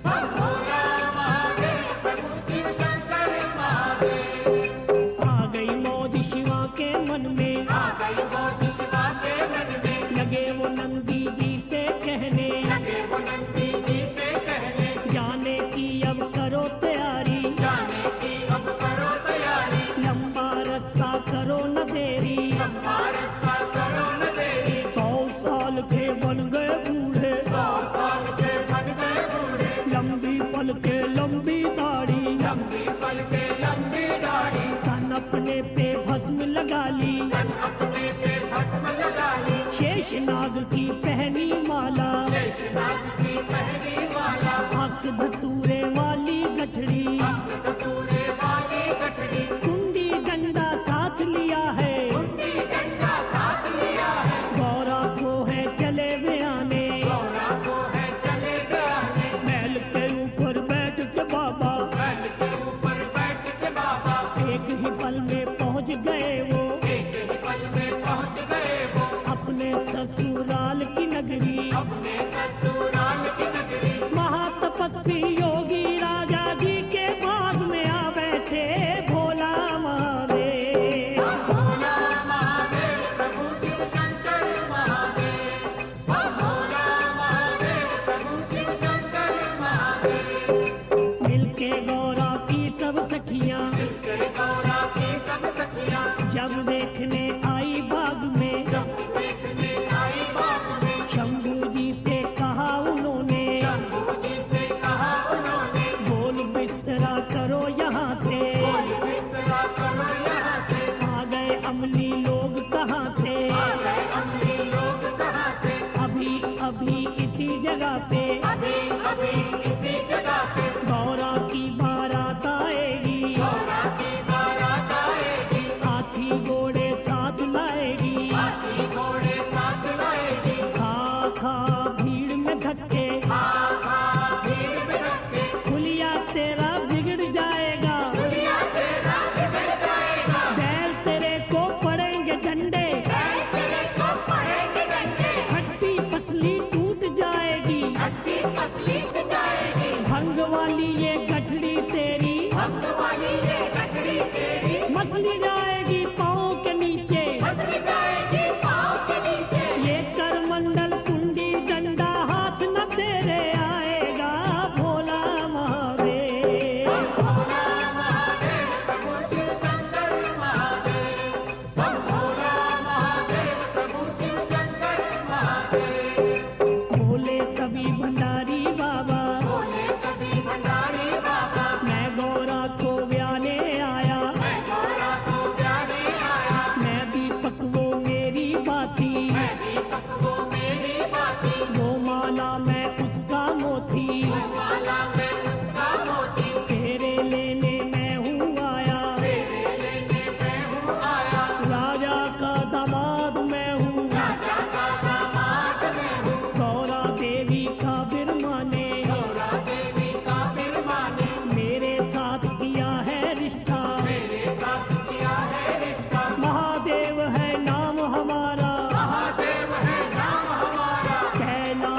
[SPEAKER 2] भोला महादेव प्रभु शिव शंकर महादेव।
[SPEAKER 1] आ गई मौज शिवा के मन में,
[SPEAKER 2] आ गई मौज शिवा के मन में,
[SPEAKER 1] लगे वो नंदी जी से कहने,
[SPEAKER 2] लगे वो नंदी जी से कहने,
[SPEAKER 1] जाने की अब करो तैयारी।
[SPEAKER 2] जाने की अब करो तैयारी।
[SPEAKER 1] लंबा रास्ता करो न देरी,
[SPEAKER 2] लंबा रास्ता करो न देरी।
[SPEAKER 1] 100 साल के बन गए बूढ़े,
[SPEAKER 2] 100 साल के बन गए बूढ़े,
[SPEAKER 1] लंबी पल के लंबी दाढ़ी,
[SPEAKER 2] लंबी पल के लंबी दाढ़ी,
[SPEAKER 1] तन अपने पे भस्म लगा ली,
[SPEAKER 2] तन अपने पे भस्म लगा ली।
[SPEAKER 1] शेषनाग की पहनी माला,
[SPEAKER 2] शेषनाग की पहली माला,
[SPEAKER 1] हक धतूरे वाली गठड़ी,
[SPEAKER 2] अंग धतूरे वाली गठड़ी,
[SPEAKER 1] कुंडी डंडा साथ लिया है।
[SPEAKER 2] कुंडी डंडा साथ लिया है।
[SPEAKER 1] गौरा को है चले बयाने,
[SPEAKER 2] गौरा को है चले गाने,
[SPEAKER 1] महल के ऊपर बैठ के बाबा,
[SPEAKER 2] बैल के ऊपर बैठ के बाबा,
[SPEAKER 1] एक ही पल में पहुंच गए वो
[SPEAKER 2] एक ही पल में पहुंच गए वो
[SPEAKER 1] अपने ससुराल की नगरी।
[SPEAKER 2] अपने ससुराल की नगरी।
[SPEAKER 1] महातपस्वी योगी राजा जी के बाग में आ बैठे, भोला महादेव।
[SPEAKER 2] भोला महादेव प्रभु शिव शंकर महादेव, भोला महादेव प्रभु शिव शंकर महादेव।
[SPEAKER 1] मिलके गौरा की सब सखियां
[SPEAKER 2] मिलकर गौरा की सब सखियां
[SPEAKER 1] जब देखने आई बाग में,
[SPEAKER 2] जब देखने आई बाग में,
[SPEAKER 1] शंभू जी से कहा उन्होंने,
[SPEAKER 2] शंभू जी से कहा उन्होंने,
[SPEAKER 1] बोल बिस्तरा करो यहाँ से।
[SPEAKER 2] बोल बिस्तरा करो यहाँ से।
[SPEAKER 1] आ गए अमली लोग कहाँ से,
[SPEAKER 2] आ गए अमली लोग कहाँ से,
[SPEAKER 1] अभी अभी इसी जगह पे
[SPEAKER 2] अभी अभी इसी जगह पे
[SPEAKER 1] गौरा की बारात आएगी।
[SPEAKER 2] गौरा की बारात आएगी।
[SPEAKER 1] हाथी घोड़े साथ लाएगी,
[SPEAKER 2] हाथी घोड़े साथ लाएगी।
[SPEAKER 1] खा खा भीड़ में धक्के,
[SPEAKER 2] खा खा भीड़ में रखे,
[SPEAKER 1] हुलिया तेरा बिगड़ जाएगा।
[SPEAKER 2] दुनिया तेरा बिगड़ जाएगा।
[SPEAKER 1] बैल तेरे को पड़ेंगे डंडे,
[SPEAKER 2] बैल तेरे को पड़ेंगे डंडे,
[SPEAKER 1] हड्डी पसली टूट जाएगी।
[SPEAKER 2] हड्डी पसली जाएगी।
[SPEAKER 1] भंग वाली ये गठ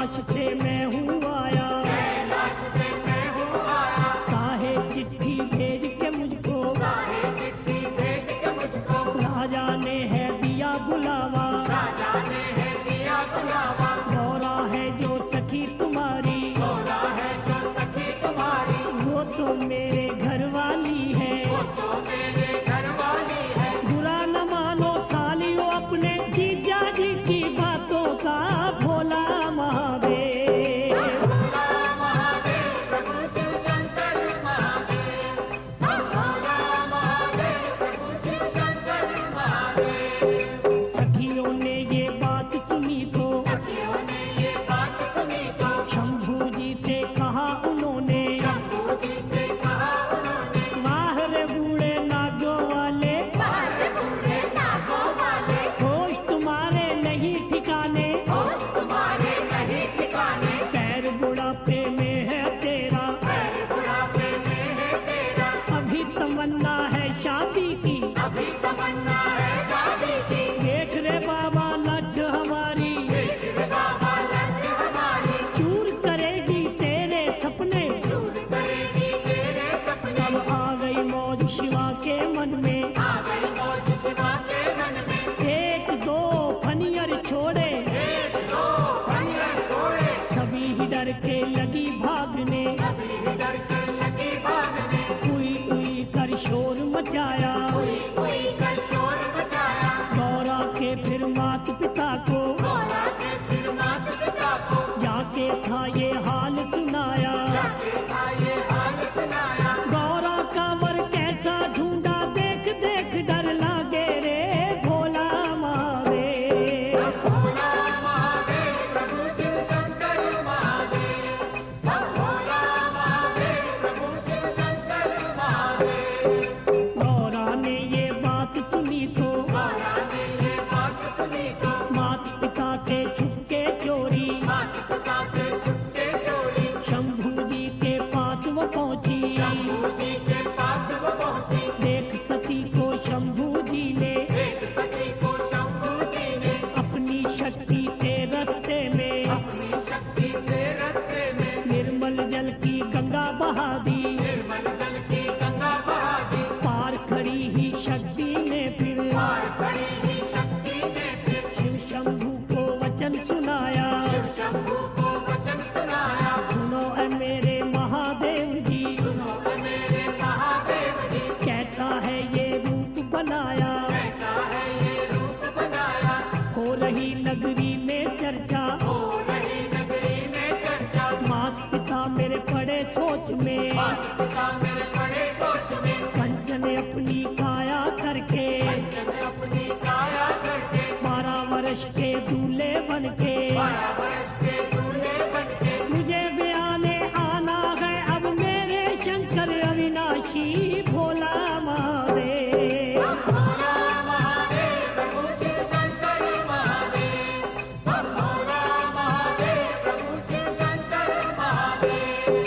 [SPEAKER 1] कैलाश से मैं हूँ आया,
[SPEAKER 2] कैलाश से मैं हूँ आया,
[SPEAKER 1] साहेब चिट्ठी भेज के मुझको,
[SPEAKER 2] साहेब चिट्ठी भेज के मुझको,
[SPEAKER 1] राजा ने है दिया बुलावा,
[SPEAKER 2] राजा ने है दिया बुलावा,
[SPEAKER 1] गौरा है जो सखी तुम्हारी,
[SPEAKER 2] गौरा है जो सखी तुम्हारी,
[SPEAKER 1] वो तो मेरे घर वाली है,
[SPEAKER 2] वो तो मेरे घर वाली है।
[SPEAKER 1] बुरा न मानो सालियों अपने जीजा जी की बातों का, भोला महादेव।
[SPEAKER 2] भोला महादेव प्रभु शिव शंकर महादेव, भोला महादेव प्रभु शिव शंकर महादेव।
[SPEAKER 1] सखियों ने ये बात सुनी तो,
[SPEAKER 2] सखियों ने ये बात सुनी तो,
[SPEAKER 1] शंभू जी से कहा उन्होंने,
[SPEAKER 2] शंभू जी से कहा उन्होंने,
[SPEAKER 1] माहर बूढ़े नागों वाले,
[SPEAKER 2] बाहर बूढ़े नागों वाले,
[SPEAKER 1] होश तुम्हारे नहीं ठिकाने,
[SPEAKER 2] होश तुम्हारे नहीं ठिकाने,
[SPEAKER 1] पैर बुढ़ापे में है तेरा,
[SPEAKER 2] पैर बुढ़ापे में है तेरा,
[SPEAKER 1] अभी तमन्ना है शादी की,
[SPEAKER 2] अभी तमन्ना है शादी की,
[SPEAKER 1] देख रे बाबा लड्ढ हमारी,
[SPEAKER 2] देख रे बाबा लड्ढ हमारी,
[SPEAKER 1] चूर करेगी तेरे सपने,
[SPEAKER 2] दूर करेगी तेरे सपने।
[SPEAKER 1] अब आ गई मौज शिवा के मन में,
[SPEAKER 2] आ गई मौज शिवा के मन में,
[SPEAKER 1] एक दो फनियर छोड़े,
[SPEAKER 2] एक दो फनियर छोड़े,
[SPEAKER 1] सभी ही डर के लगी भागने,
[SPEAKER 2] सभी ही डर के लगी भागने,
[SPEAKER 1] उई उई कर शोर मचाया,
[SPEAKER 2] कोई कोई कर शोर मचाया,
[SPEAKER 1] गौरा के फिर मात पिता को,
[SPEAKER 2] गौरा के फिर माता पिता को,
[SPEAKER 1] जाके था ये हाल सुनाया,
[SPEAKER 2] जाके था ये हाल सुनाया,
[SPEAKER 1] गौरा का वर कैसा ढूंढा, देख देख डर लागे रे भोला महादेव।
[SPEAKER 2] भोला महादेव प्रभु शिव शंकर महादेव, भोला महादेव प्रभु शिव शंकर महादेव।
[SPEAKER 1] गौरा ने ये बात सुनी तो,
[SPEAKER 2] गौरा ने ये बात सुनी तो,
[SPEAKER 1] मात पिता से छुपके चोरी,
[SPEAKER 2] माता पिता से छुपके चोरी,
[SPEAKER 1] शंभू जी के पास वो पहुंची,
[SPEAKER 2] शंभू जी के पास वो पहुंची,
[SPEAKER 1] देख सती को शंभू जी ने,
[SPEAKER 2] एक सती को शंभू जी ने,
[SPEAKER 1] अपनी शक्ति से रस्ते में,
[SPEAKER 2] अपनी शक्ति से रस्ते में,
[SPEAKER 1] निर्मल जल की गंगा बहा दी,
[SPEAKER 2] निर्मल जल की गंगा बहा दी,
[SPEAKER 1] पार खड़ी ही शक्ति ने फिर,
[SPEAKER 2] पार खड़ी ही शक्ति ने फिर,
[SPEAKER 1] शिव शंभू को वचन सुनाया,
[SPEAKER 2] शिव शंभू को वचन सुनाया,
[SPEAKER 1] सुनो ऐ मेरे महादेव जी,
[SPEAKER 2] सुनो ऐ मेरे महादेव जी,
[SPEAKER 1] कैसा है ये रूप बनाया,
[SPEAKER 2] कैसा है ये रूप बनाया,
[SPEAKER 1] हो रही नगरी में चर्चा,
[SPEAKER 2] हो रही नगरी में चर्चा,
[SPEAKER 1] मात पिता मेरे पड़े सोच में,
[SPEAKER 2] माता पिता मेरे बड़े सोच में,
[SPEAKER 1] कंचन अपनी काया करके,
[SPEAKER 2] जब अपनी काया करके,
[SPEAKER 1] 12 वर्ष के दूल्हे बन के,
[SPEAKER 2] 12 वर्ष के दूल्हे बनके,
[SPEAKER 1] मुझे ब्याने आना है अब मेरे शंकर अविनाशी भोला महादेव।
[SPEAKER 2] भोला महादेव प्रभु शिव शंकर महादेव, भोला महादेव प्रभु शिव शंकर महादेव।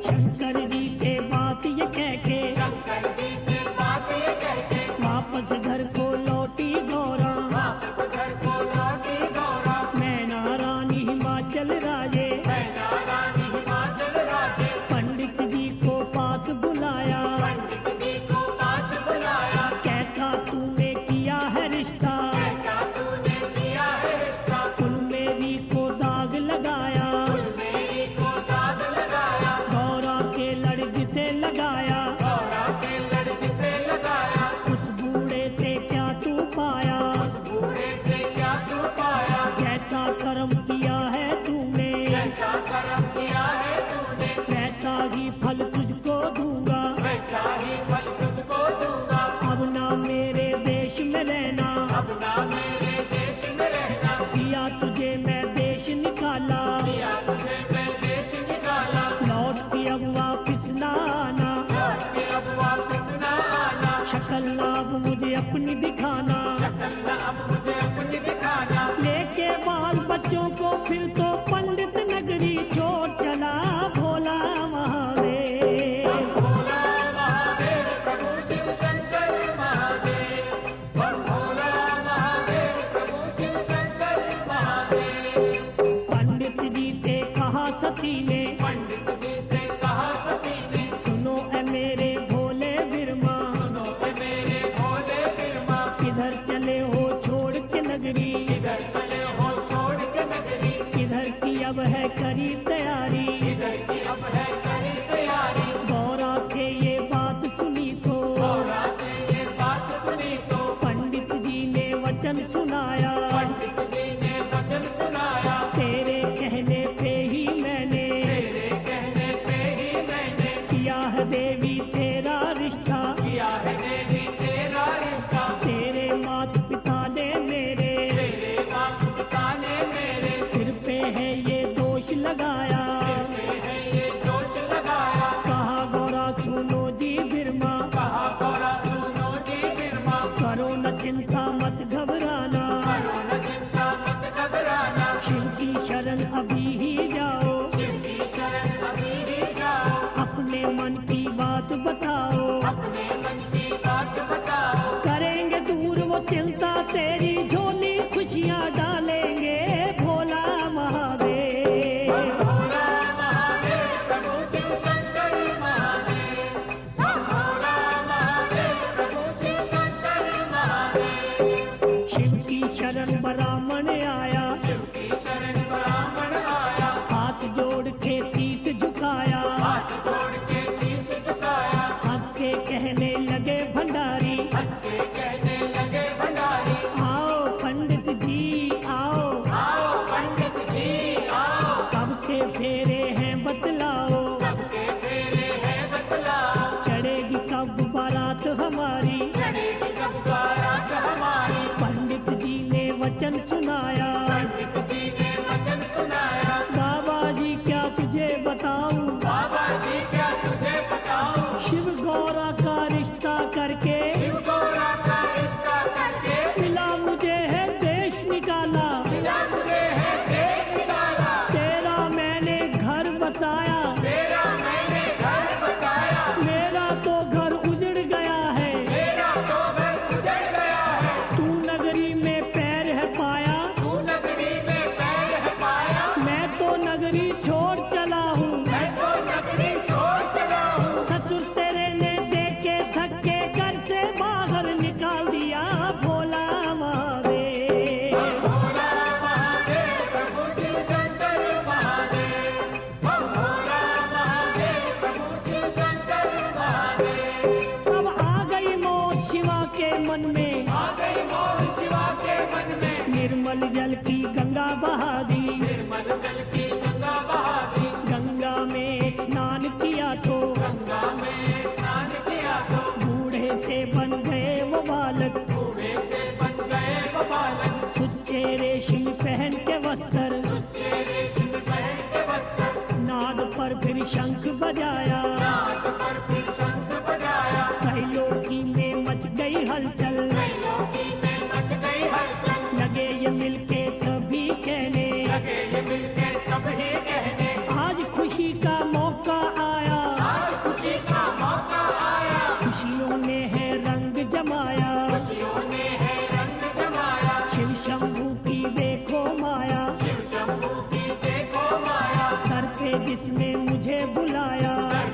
[SPEAKER 1] शंकर जी से बात ये कह के,
[SPEAKER 2] शंकर जी से बात ये कह के,
[SPEAKER 1] वापस घर को लौटी गौरा,
[SPEAKER 2] वापस घर को लौटी गौरा,
[SPEAKER 1] मैना रानी हिमाचल राजे,
[SPEAKER 2] मैना रानी हिमाचल राजे,
[SPEAKER 1] पंडित जी को पास बुलाया,
[SPEAKER 2] पंडित जी को पास बुलाया,
[SPEAKER 1] कैसा तूने किया है रिश्ता,
[SPEAKER 2] कैसा तूने किया है रिश्ता,
[SPEAKER 1] कुल मेरी को दाग लगाया,
[SPEAKER 2] कुल मेरी को दाग लगाया,
[SPEAKER 1] गौरा के लड़की से लगाया,
[SPEAKER 2] गौरा के लड़की से लगाया,
[SPEAKER 1] उस बूढ़े से क्या तू पाया,
[SPEAKER 2] उस बूढ़े से क्या तू पाया,
[SPEAKER 1] कैसा कर्म किया है तूने,
[SPEAKER 2] कैसा कर्म किया है तूने,
[SPEAKER 1] वैसा ही फल तुझको दूंगा,
[SPEAKER 2] वैसा ही फल तुझको दूंगा,
[SPEAKER 1] अब ना मेरे देश में रहना,
[SPEAKER 2] अब ना मेरे देश में रहना,
[SPEAKER 1] दिया तुझे मैं देश निकाला,
[SPEAKER 2] दिया तुझे मैं देश निकाला,
[SPEAKER 1] लौट के अब वापिस ना आना,
[SPEAKER 2] लौट के अब वापस न आना,
[SPEAKER 1] शक्ल ना अब मुझे अपनी दिखाना,
[SPEAKER 2] शक्ल न अब मुझे अपनी दिखाना,
[SPEAKER 1] लेके बाल बच्चों को फिर तो पंडित नगरी छोड़ चला भोला महादेव।
[SPEAKER 2] भोला महादेव प्रभु शिव शंकर महादेव, भोला महादेव प्रभु शिव शंकर महादेव।
[SPEAKER 1] पंडित जी से सती ने,
[SPEAKER 2] पंडित जी से कहा सती ने,
[SPEAKER 1] सुनो ए मेरे भोले बिरमा,
[SPEAKER 2] सुनो ए मेरे भोले बिरमा,
[SPEAKER 1] किधर चले हो छोड़ के नगरी,
[SPEAKER 2] किधर चले हो छोड़ के नगरी,
[SPEAKER 1] किधर की अब है करी तैयारी,
[SPEAKER 2] किधर की अब है करी तैयारी,
[SPEAKER 1] गौरा से ये बात सुनी तो,
[SPEAKER 2] गौरा से ये बात सुनी तो,
[SPEAKER 1] पंडित जी ने वचन सुनाया,
[SPEAKER 2] पंडित जी ने वचन सुनाया,
[SPEAKER 1] तेरे कहने पे ही मैंने
[SPEAKER 2] तेरे कहने पे ही मैंने
[SPEAKER 1] किया है देवी तेरा रिश्ता,
[SPEAKER 2] किया है देवी तेरा रिश्ता,
[SPEAKER 1] तेरे माता पिता ने मेरे
[SPEAKER 2] तेरे माता पिता ने मेरे
[SPEAKER 1] सिर पे है ये दोष लगाया,
[SPEAKER 2] सिर पे है ये दोष लगाया,
[SPEAKER 1] कहा गौरा सुनो जी बिरमा,
[SPEAKER 2] कहा गौरा सुनो जी बिरमा,
[SPEAKER 1] करो न चिंता मत घबराना,
[SPEAKER 2] करो न चिंता मत घबराना,
[SPEAKER 1] शिव की शरण अभी ही जाओ,
[SPEAKER 2] शिव की शरण अभी ही जाओ,
[SPEAKER 1] अपने मन की बात बताओ,
[SPEAKER 2] अपने मन की बात बताओ,
[SPEAKER 1] करेंगे दूर वो चिंता तेरी, झोली खुशियाँ डालेंगे भोला महादेव।
[SPEAKER 2] भोला महादेव प्रभु शिव शंकर महादेव, भोला महादेव प्रभु शिव शंकर महादेव,
[SPEAKER 1] शिव की शरण ब्राह्मण आया,
[SPEAKER 2] शिव की शरण ब्राह्मण आया,
[SPEAKER 1] हाथ जोड़ के शीश झुकाया,
[SPEAKER 2] हाथ जोड़ के शीश झुकाया,
[SPEAKER 1] हंस के कहने लगे भंडारी,
[SPEAKER 2] हंस के कहने लगे भंडारी,
[SPEAKER 1] आओ पंडित जी आओ,
[SPEAKER 2] आओ पंडित जी आओ,
[SPEAKER 1] कब के फेरे हैं बतलाओ,
[SPEAKER 2] सबके फेरे हैं बतलाओ,
[SPEAKER 1] चढ़ेगी कब बारात हमारी,
[SPEAKER 2] चढ़ेगी कब बारात हमारी,
[SPEAKER 1] पंडित जी ने वचन सुनाया,
[SPEAKER 2] पंडित जी ने वचन सुनाया,
[SPEAKER 1] बाबा जी क्या तुझे बताऊं,
[SPEAKER 2] बाबा जी क्या तुझे बताऊं,
[SPEAKER 1] शिव गौरा का रिश्ता करके
[SPEAKER 2] शिव गौरा का रिश्ता करके
[SPEAKER 1] मिला मुझे है देश निकाला,
[SPEAKER 2] मिला मुझे है देश निकाला,
[SPEAKER 1] तेरा मैंने घर बसाया,
[SPEAKER 2] तेरा मैंने घर बसाया,
[SPEAKER 1] मेरा तो घर उजड़ गया है,
[SPEAKER 2] मेरा तो घर उजड़ गया है,
[SPEAKER 1] तू नगरी में पैर है पाया,
[SPEAKER 2] तू नगरी में पैर है पाया,
[SPEAKER 1] मैं तो नगरी छोड़ चला हूँ,
[SPEAKER 2] मैं तो नगरी छोड़ चला हूँ,
[SPEAKER 1] ससुर तेरे ने देखे धक्के घर से बाहर निकाल दिया भोला महादेव।
[SPEAKER 2] भोला महादेव प्रभु शिव शंकर महादेव, भोला महादेव प्रभु शिव शंकर महादेव,
[SPEAKER 1] अब आ गई मौत शिवा के मन में,
[SPEAKER 2] आ गई मौत शिवा के मन में,
[SPEAKER 1] निर्मल जल की गंगा बहा दी,
[SPEAKER 2] निर्मल जल की गंगा बहा दी,
[SPEAKER 1] गंगा में स्नान किया तो
[SPEAKER 2] गंगा में स्नान किया तो
[SPEAKER 1] बूढ़े से बन गए वो बालक,
[SPEAKER 2] बूढ़े से बन गए वो बालक,
[SPEAKER 1] सुच्चे रेशम पहन के वस्त्र,
[SPEAKER 2] सुच्चे रेशम पहन के वस्त्र,
[SPEAKER 1] नाद पर फिर शंख बजाया,
[SPEAKER 2] नाद पर फिर शंख बजाया,
[SPEAKER 1] त्रैलोकी में मच गई हलचल,
[SPEAKER 2] त्रैलोकी में मच गई हलचल,
[SPEAKER 1] लगे ये मिलके सभी कहने,
[SPEAKER 2] लगे ये मिलके सब ही कहने,
[SPEAKER 1] आज खुशी का मौका आया,
[SPEAKER 2] आज खुशी का मौका आया,
[SPEAKER 1] खुशियों ने है रंग जमाया,
[SPEAKER 2] खुशियों ने है रंग जमाया,
[SPEAKER 1] शिव शंभू की देखो माया,
[SPEAKER 2] शिव शंभू की देखो माया,
[SPEAKER 1] सर पे जिसने मुझे बुलाया,
[SPEAKER 2] सर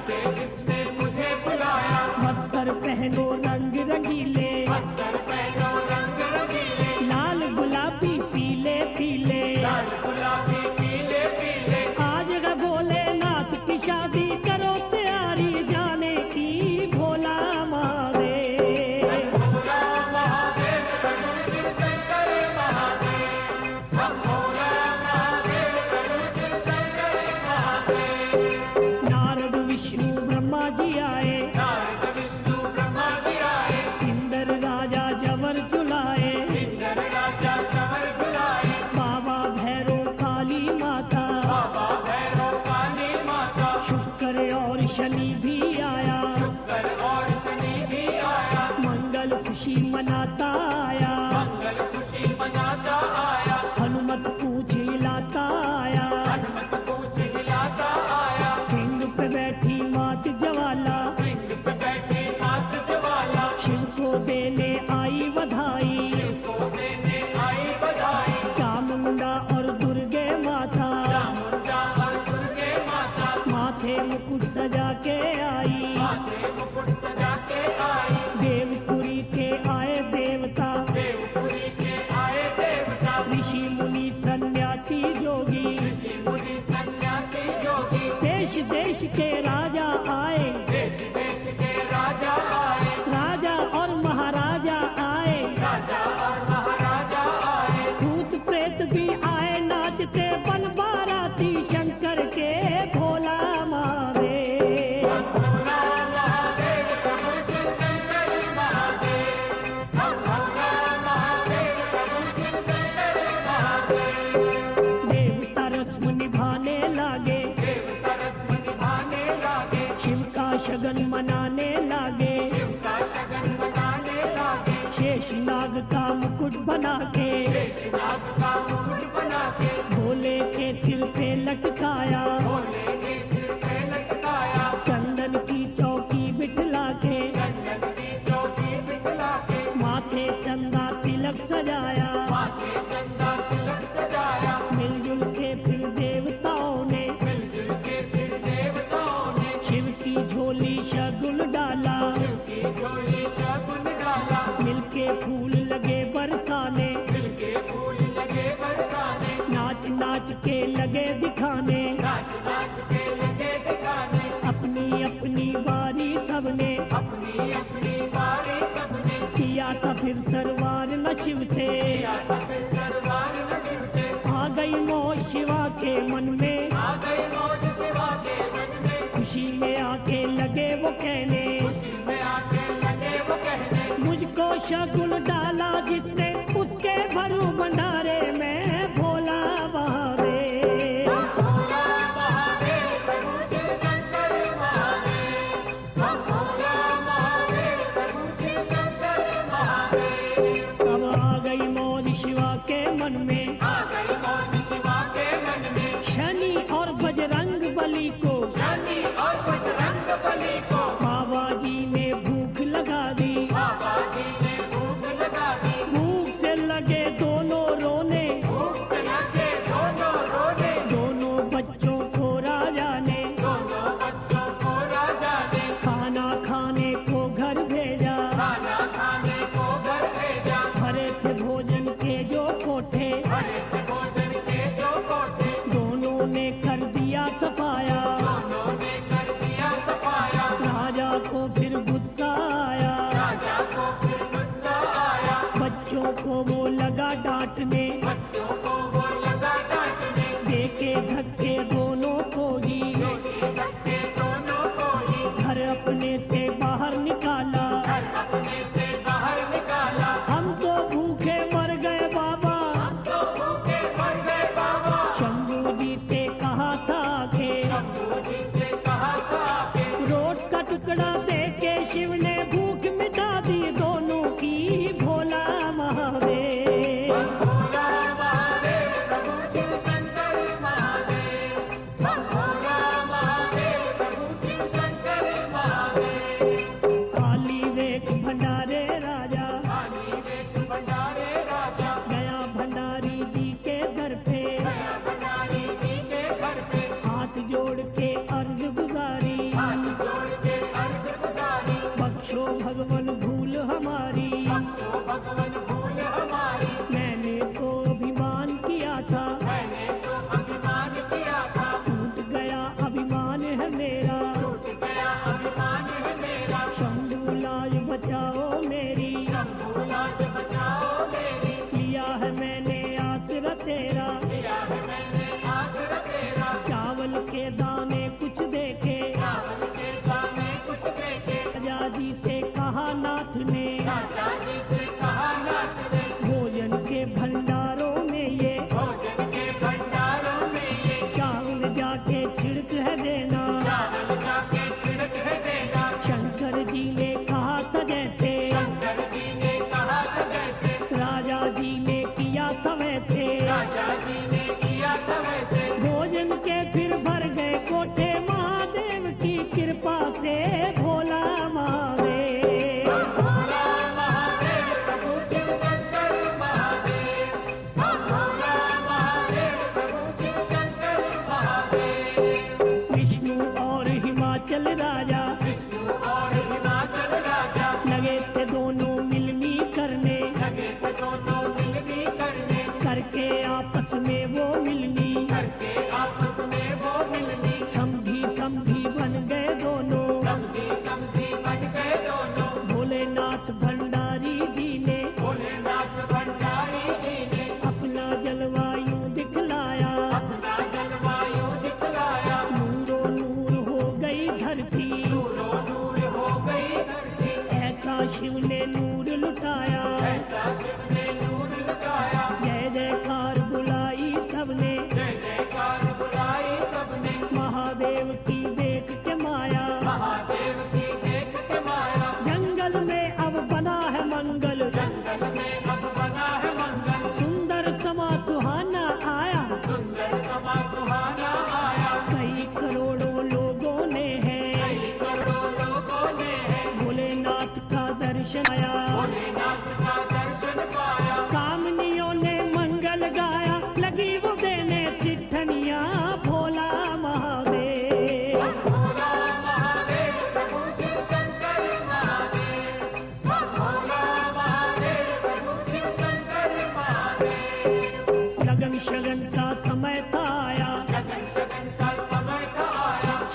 [SPEAKER 1] बना के,
[SPEAKER 2] शेषनाग का मुकुट बना के,
[SPEAKER 1] भोले के सिर पे लटकाया,
[SPEAKER 2] भोले के सिर पे लटकाया,
[SPEAKER 1] चंदन की चौकी बिठला के,
[SPEAKER 2] चंदन की चौकी बिठला के,
[SPEAKER 1] माथे चंदा तिलक सजाया,
[SPEAKER 2] माथे चंदा तिलक सजाया,
[SPEAKER 1] मिलजुल के फिर देवताओं ने,
[SPEAKER 2] मिलजुल के फिर देवताओं ने,
[SPEAKER 1] शिव की झोली शगुन डाला,
[SPEAKER 2] शिव की झोली शगुन डाला,
[SPEAKER 1] मिलके फूल लगे बरसाने,
[SPEAKER 2] मिलके फूल लगे बरसाने,
[SPEAKER 1] नाच नाच के लगे दिखाने,
[SPEAKER 2] नाच नाच के लगे दिखाने,
[SPEAKER 1] अपनी अपनी बारी सबने,
[SPEAKER 2] अपनी अपनी बारी सबने,
[SPEAKER 1] किया था फिर सरवार न शिव से,
[SPEAKER 2] किया था फिर सरवार न शिव से,
[SPEAKER 1] आ गई मोह शिवा के मन में,
[SPEAKER 2] आ गई मौज शिवा के मन में,
[SPEAKER 1] खुशी में आके लगे वो कहने,
[SPEAKER 2] खुशी में आके लगे वो कहने,
[SPEAKER 1] मुझको शगुन डाला जिसने उसके भरू भंडारे में भोला महादेव।
[SPEAKER 2] भोला महादेव प्रभु शिव शंकर महादेव, भोला महादेव प्रभु शिव शंकर महादेव,
[SPEAKER 1] अब आ गई मौज शिवा के मन में,
[SPEAKER 2] आ गई मौज शिवा के मन में,
[SPEAKER 1] शनि और बजरंग बली को
[SPEAKER 2] शनि और बजरंग बली को
[SPEAKER 1] बाबा जी ने भूख लगा दी,
[SPEAKER 2] बाबा जी ने भूख लगा दी,
[SPEAKER 1] भूख से लगे दोनों रोने,
[SPEAKER 2] भूख से लगे दोनों रोने,
[SPEAKER 1] दोनों बच्चों को राजा ने
[SPEAKER 2] दोनों बच्चों को राजा ने
[SPEAKER 1] खाना खाने को घर भेजा,
[SPEAKER 2] खाना खाने को घर भेजा,
[SPEAKER 1] भरे थे भोजन के जो कोठे,
[SPEAKER 2] भरे थे भोजन के जो कोठे,
[SPEAKER 1] दोनों ने कर दिया सफाया,
[SPEAKER 2] दोनों ने कर दिया सफाया,
[SPEAKER 1] राजा को फिर गुस्सा आया,
[SPEAKER 2] राजा को फिर गुस्सा आया,
[SPEAKER 1] बच्चों को वो लगा डांटने,
[SPEAKER 2] बच्चों को वो लगा डांटने,
[SPEAKER 1] देके धक्के दोनों को ही,
[SPEAKER 2] देखे धक्के दोनों को ही,
[SPEAKER 1] घर अपने से बाहर निकाला,
[SPEAKER 2] घर अपने से बाहर निकाला,
[SPEAKER 1] हम तो भूखे मर गए बाबा,
[SPEAKER 2] हम तो भूखे मर गए बाबा,
[SPEAKER 1] शंभू जी से कहा था के,
[SPEAKER 2] शंभू जी से कहा था कि
[SPEAKER 1] रोट का टुकड़ा देके शिव ने भूख मिटा दी दोनों की, भोला महादेव।
[SPEAKER 2] भोला महादेव प्रभु शिव शंकर महादेव, भोला महादेव प्रभु शिव शंकर महादेव,
[SPEAKER 1] काली वेक भंडारे राजा,
[SPEAKER 2] काली वेद भंडारे राजा,
[SPEAKER 1] गया भंडारी जी के घर पे,
[SPEAKER 2] गया भंडारी जी के घर पे,
[SPEAKER 1] हाथ जोड़ के अर्ज गुजारी,
[SPEAKER 2] हाथ जोड़ के अर्ज गुजारी,
[SPEAKER 1] बख्शो भगवन भूल हमारी,
[SPEAKER 2] बख्शो भगवन भूल हमारी,
[SPEAKER 1] मैंने तो अभिमान किया था,
[SPEAKER 2] मैंने तो अभिमान किया था,
[SPEAKER 1] टूट गया अभिमान है मेरा,
[SPEAKER 2] टूट गया अभिमान है मेरा,
[SPEAKER 1] शंभू लाज बचाओ मेरी,
[SPEAKER 2] शंभू लाज बचाओ मेरी,
[SPEAKER 1] लिया है मैंने आसरा तेरा,
[SPEAKER 2] लिया है मैंने आसरा तेरा,
[SPEAKER 1] चावल के दाने कुछ देखे,
[SPEAKER 2] चावल के दाने कुछ देखे,
[SPEAKER 1] राजा जी से कहा नाथ ने,
[SPEAKER 2] राजा जी से कहा नाथ से,
[SPEAKER 1] भोजन के भंडारों में ये
[SPEAKER 2] भोजन के भंडारों में ये
[SPEAKER 1] चावल जाके छिड़क है देना,
[SPEAKER 2] चावल जाके छिड़क है देना,
[SPEAKER 1] शंकर जी ने कहा था जैसे,
[SPEAKER 2] शंकर जी ने कहा था जैसे,
[SPEAKER 1] राजा जी ने किया था वैसे,
[SPEAKER 2] राजा जी ने किया था वैसे,
[SPEAKER 1] भोजन के फिर भर गए कोठे महादेव की कृपा से, भोला महादेव।
[SPEAKER 2] भोला महादेव प्रभु शिव शंकर महादेव, भोला महादेव प्रभु शिव शंकर महादेव,
[SPEAKER 1] विष्णु और हिमाचल राजा
[SPEAKER 2] विष्णु और हिमाचल राजा
[SPEAKER 1] लगे थे दोनों मिलनी करने,
[SPEAKER 2] लगे थे दोनों मिलनी करने,
[SPEAKER 1] करके आपस में वो मिलनी,
[SPEAKER 2] करके आपस में वो मिलनी,
[SPEAKER 1] समझी समझी बन गए दोनों,
[SPEAKER 2] समझी समझी बन गए दोनों,
[SPEAKER 1] भोलेनाथ भंडारी जी ने
[SPEAKER 2] भोलेनाथ भंडारी जी ने
[SPEAKER 1] अपना जलवायु दिखलाया,
[SPEAKER 2] अपना जलवायु दिखलाया,
[SPEAKER 1] नूरो नूर हो गई धरती,
[SPEAKER 2] नूरो नूर हो गई धरती,
[SPEAKER 1] ऐसा शिव ने नूर लुटाया,
[SPEAKER 2] ऐसा शिव ने नूर लुटाया,
[SPEAKER 1] जय जयकार बुलाई सबने,
[SPEAKER 2] जय जयकार बुलाई सबने,
[SPEAKER 1] महादेव की देख के माया,
[SPEAKER 2] महादेव की देख के माया,
[SPEAKER 1] जंगल में अब बना है मंगल,
[SPEAKER 2] जंगल में अब बना है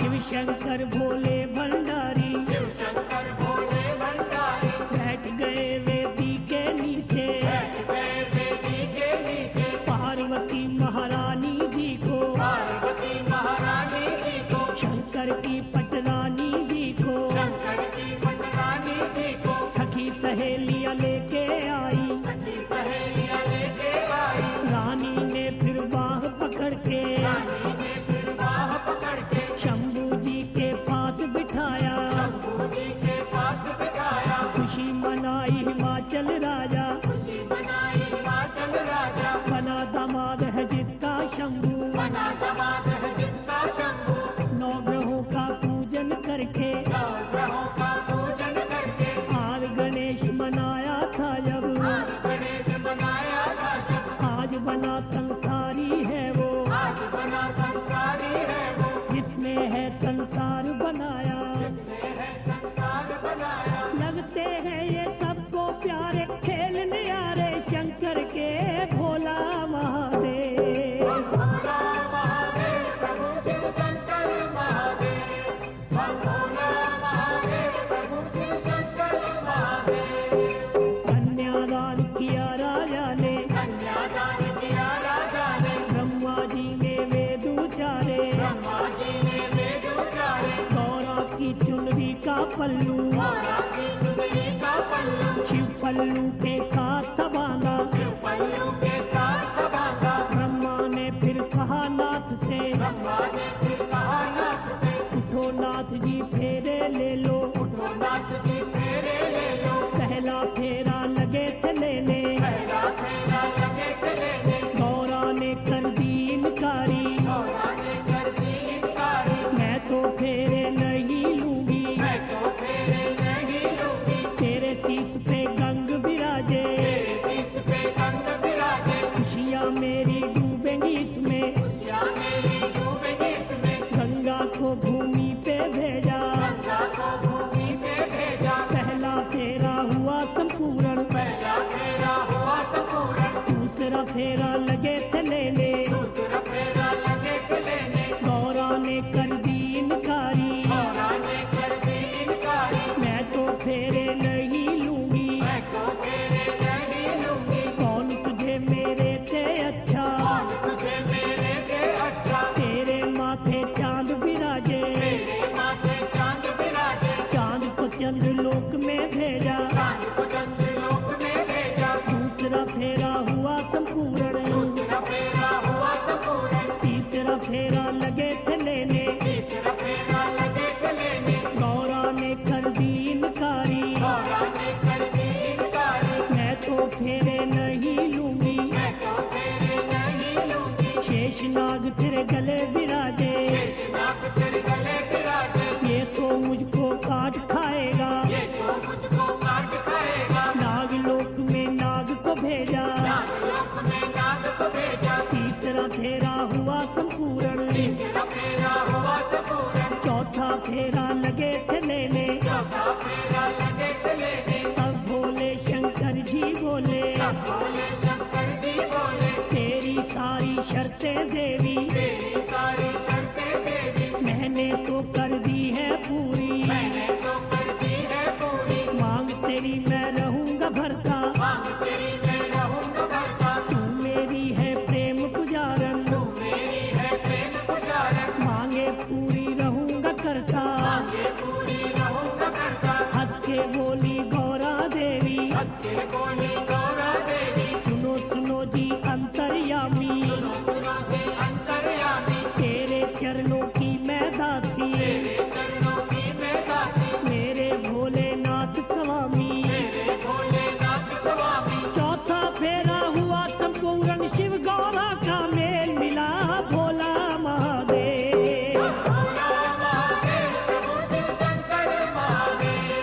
[SPEAKER 1] शिव शंकर भोले भंडारी
[SPEAKER 2] शिव शंकर भोले भंडारी
[SPEAKER 1] बैठ गए वेदी के नीचे
[SPEAKER 2] बैठ गए वेदी के नीचे
[SPEAKER 1] पार्वती महारानी जी को
[SPEAKER 2] पार्वती महारानी जी को
[SPEAKER 1] शंकर की पटरानी जी को
[SPEAKER 2] शंकर की पटरानी जी को
[SPEAKER 1] सखी सहेलियां लेके आई
[SPEAKER 2] सखी सहेलियां लेके आई
[SPEAKER 1] रानी ने फिर बाह पकड़ के
[SPEAKER 2] रानी ने फिर बाह पकड़ के
[SPEAKER 1] शंभू जी के पास बिठाया
[SPEAKER 2] शंभू जी के पास बिठाया
[SPEAKER 1] खुशी मनाई हिमाचल राजा
[SPEAKER 2] खुशी मनाई हिमाचल राजा
[SPEAKER 1] बना दामाद है जिसका शंभू
[SPEAKER 2] बना दामाद है जिसका शंभू
[SPEAKER 1] नौ ग्रहों का पूजन करके
[SPEAKER 2] नौ ग्रहों का पूजन करके
[SPEAKER 1] आज गणेश मनाया था जब
[SPEAKER 2] आज गणेश बनाया था जब
[SPEAKER 1] आज बना संसारी है वो
[SPEAKER 2] आज बना संसारी है वो
[SPEAKER 1] जिसने है संसार बनाया
[SPEAKER 2] जिसने है संसार बनाया
[SPEAKER 1] लगते हैं ये सबको प्यारे खेल न्यारे शंकर के भोला महादेव
[SPEAKER 2] भोला महादेव प्रभु शिव शंकर महादेव भोला महादेव प्रभु शिव शंकर महादेव
[SPEAKER 1] कन्यादान किया राजा ने
[SPEAKER 2] कन्यादान किया राजा ने
[SPEAKER 1] ब्रह्मा जी ने वेद उचारे
[SPEAKER 2] ब्रह्मा जी ने वेद उचारे
[SPEAKER 1] गौरा की चुनरी का पल्लू
[SPEAKER 2] गौरा की चुनरी का पल्लू
[SPEAKER 1] शिव पल्लू के साथ बांधा
[SPEAKER 2] शिव पल्लू के साथ बांधा
[SPEAKER 1] ब्रह्मा ने फिर कहा नाथ से
[SPEAKER 2] ब्रह्मा ने फिर कहा नाथ से
[SPEAKER 1] उठो नाथ जी फेरे ले लो
[SPEAKER 2] उठो नाथ जी फेरे ले लो
[SPEAKER 1] पहला फेरा लगे थे लेने
[SPEAKER 2] पहला फेरा लगे थे लेने
[SPEAKER 1] गौरा ने कर दी इनकारी
[SPEAKER 2] गौरा ने कर दी इनकारी
[SPEAKER 1] मैं तो फेरे नहीं लूंगी
[SPEAKER 2] मैं तो फेरे नहीं लूंगी
[SPEAKER 1] तेरे शीश पे गंग विराजे
[SPEAKER 2] तेरे शीश पे गंग विराजे
[SPEAKER 1] खुशियाँ मेरी डूबेंगी इसमें
[SPEAKER 2] खुशियाँ मेरी डूबेगी इसमें
[SPEAKER 1] गंगा को भूमि पे भेजा
[SPEAKER 2] गंगा को भूमि पे भेजा
[SPEAKER 1] पहला फेरा हुआ संपूर्ण
[SPEAKER 2] पहला फेरा हुआ संपूर्ण
[SPEAKER 1] दूसरा फेरा लगे थे लेने
[SPEAKER 2] दूसरा फेरा लगे थे लेने
[SPEAKER 1] गौरा ने कर दी इनकारी
[SPEAKER 2] गौरा ने कर दी इनकारी
[SPEAKER 1] मैं तो फेरे नहीं लूंगी
[SPEAKER 2] मैं तो फेरे नहीं लूंगी
[SPEAKER 1] कौन तुझे मेरे से अच्छा
[SPEAKER 2] कौन तुझे मेरे से अच्छा
[SPEAKER 1] तेरे माथे चांद विराजे
[SPEAKER 2] तेरे माथे चांद विराजे
[SPEAKER 1] चांद को चंद्रलोक में भेजा
[SPEAKER 2] चांद को चंद्रलोक में भेजा
[SPEAKER 1] दूसरा फेरा हुआ संपूर्ण
[SPEAKER 2] दूसरा फेरा हुआ संपूर्ण
[SPEAKER 1] तीसरा फेरा लगे थे लेने
[SPEAKER 2] तीसरा फेरा लगे थे लेने
[SPEAKER 1] गौरा ने कर दी इनकारी
[SPEAKER 2] गौरा ने कर दी इनकारी
[SPEAKER 1] मैं तो फेरे नहीं लूंगी
[SPEAKER 2] मैं तो फेरे नहीं लूंगी
[SPEAKER 1] शेषनाग तेरे गले विराजे
[SPEAKER 2] शेषनाग तेरे गले विराजे
[SPEAKER 1] ये तो मुझको काट खाएगा
[SPEAKER 2] ये तो मुझको काट खाएगा
[SPEAKER 1] नागलोक में नाग को भेजा
[SPEAKER 2] नागलोक में नाग को भेजा
[SPEAKER 1] तीसरा फेरा हुआ संपूर्ण
[SPEAKER 2] तीसरा फेरा हुआ संपूर्ण
[SPEAKER 1] चौथा फेरा लगे थे लेने
[SPEAKER 2] चौथा फेरा लगे थे लेने
[SPEAKER 1] तब भोले शंकर जी बोले
[SPEAKER 2] तब भोले शंकर जी बोले
[SPEAKER 1] तेरी सारी शर्तें देवी
[SPEAKER 2] तेरी सारी शर्तें देवी
[SPEAKER 1] मैंने तो कर दी है पूरी
[SPEAKER 2] मैंने तो कर दी है पूरी
[SPEAKER 1] मांग तेरी मैं रहूंगा भरता
[SPEAKER 2] मांग तेरी मैं रहूंगा भरता
[SPEAKER 1] तू मेरी है प्रेम पुजारन
[SPEAKER 2] तू मेरी है प्रेम पुजारन
[SPEAKER 1] मांगे पूरी रहूंगा करता
[SPEAKER 2] मांगे पूरी रहूंगा करता
[SPEAKER 1] हंस के बोली गौरा देवी
[SPEAKER 2] हंस के बोली गौरा देवी
[SPEAKER 1] सुनो सुनो जी अंतर्यामी
[SPEAKER 2] सुनो सुनो जी अंतर्यामी
[SPEAKER 1] तेरे चरणों की मैं दासी
[SPEAKER 2] तेरे चरणों की मैं दासी
[SPEAKER 1] मेरे भोलेनाथ स्वामी
[SPEAKER 2] मेरे भोलेनाथ स्वामी
[SPEAKER 1] चौथा फेरा हुआ संपूर्ण शिव गौरा का मेल मिला भोला महादेव
[SPEAKER 2] भोला महादेव प्रभु शिव शंकर महादेव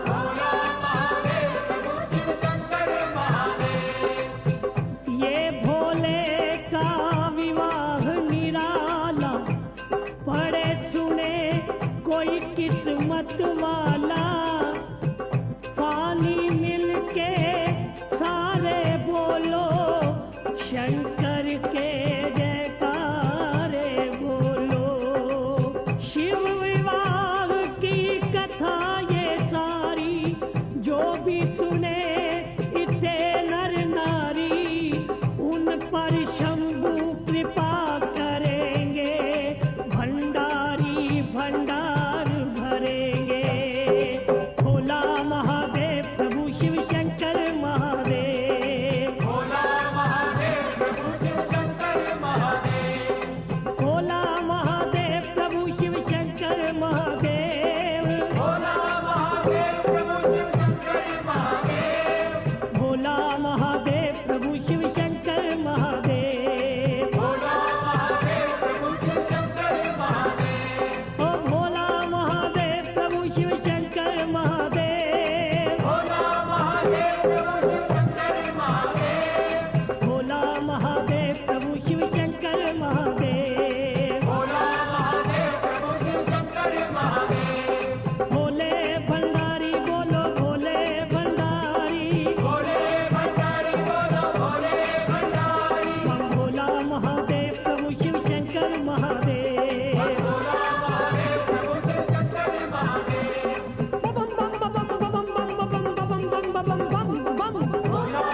[SPEAKER 2] भोला महादेव प्रभु शिव शंकर महादेव
[SPEAKER 1] ये भोले का विवाह निराला पढ़े सुने कोई किस्मत वाला पानी मिलके सारे बोलो शंकर के जयकारे बोलो शिव भंडार भरेंगे। भोला महादेव प्रभु शिव शंकर महादेव।
[SPEAKER 2] भोला महादेव प्रभु शिव शंकर महादेव।
[SPEAKER 1] भोला महादेव प्रभु शिव शंकर महादेव।
[SPEAKER 2] भोला महादेव प्रभु शिव शंकर महादेव।
[SPEAKER 1] भोला महादेव प्रभु शिव शंकर महादेव।
[SPEAKER 2] भोला महादेव प्रभु शिव शंकर महादेव।
[SPEAKER 1] ओ भोला महादेव प्रभु शिव शंकर महादेव।
[SPEAKER 2] भोला महादेव प्रभु शिव शंकर महादेव।
[SPEAKER 1] भोला महादेव प्रभु शिव शंकर महादेव।
[SPEAKER 2] भोला महादेव प्रभु शिव शंकर महादेव।
[SPEAKER 1] भोले भंडारी बोलो भोले भंडारी।
[SPEAKER 2] भोले भंडारी बोलो भोले भंडारी।
[SPEAKER 1] बम भोला महादेव प्रभु शिव शंकर महादेव।
[SPEAKER 2] भोला महादेव प्रभु शिव शंकर महादेव।
[SPEAKER 1] बम बम बम बम बम बम बम बम बम बम बम बम।
[SPEAKER 2] भोला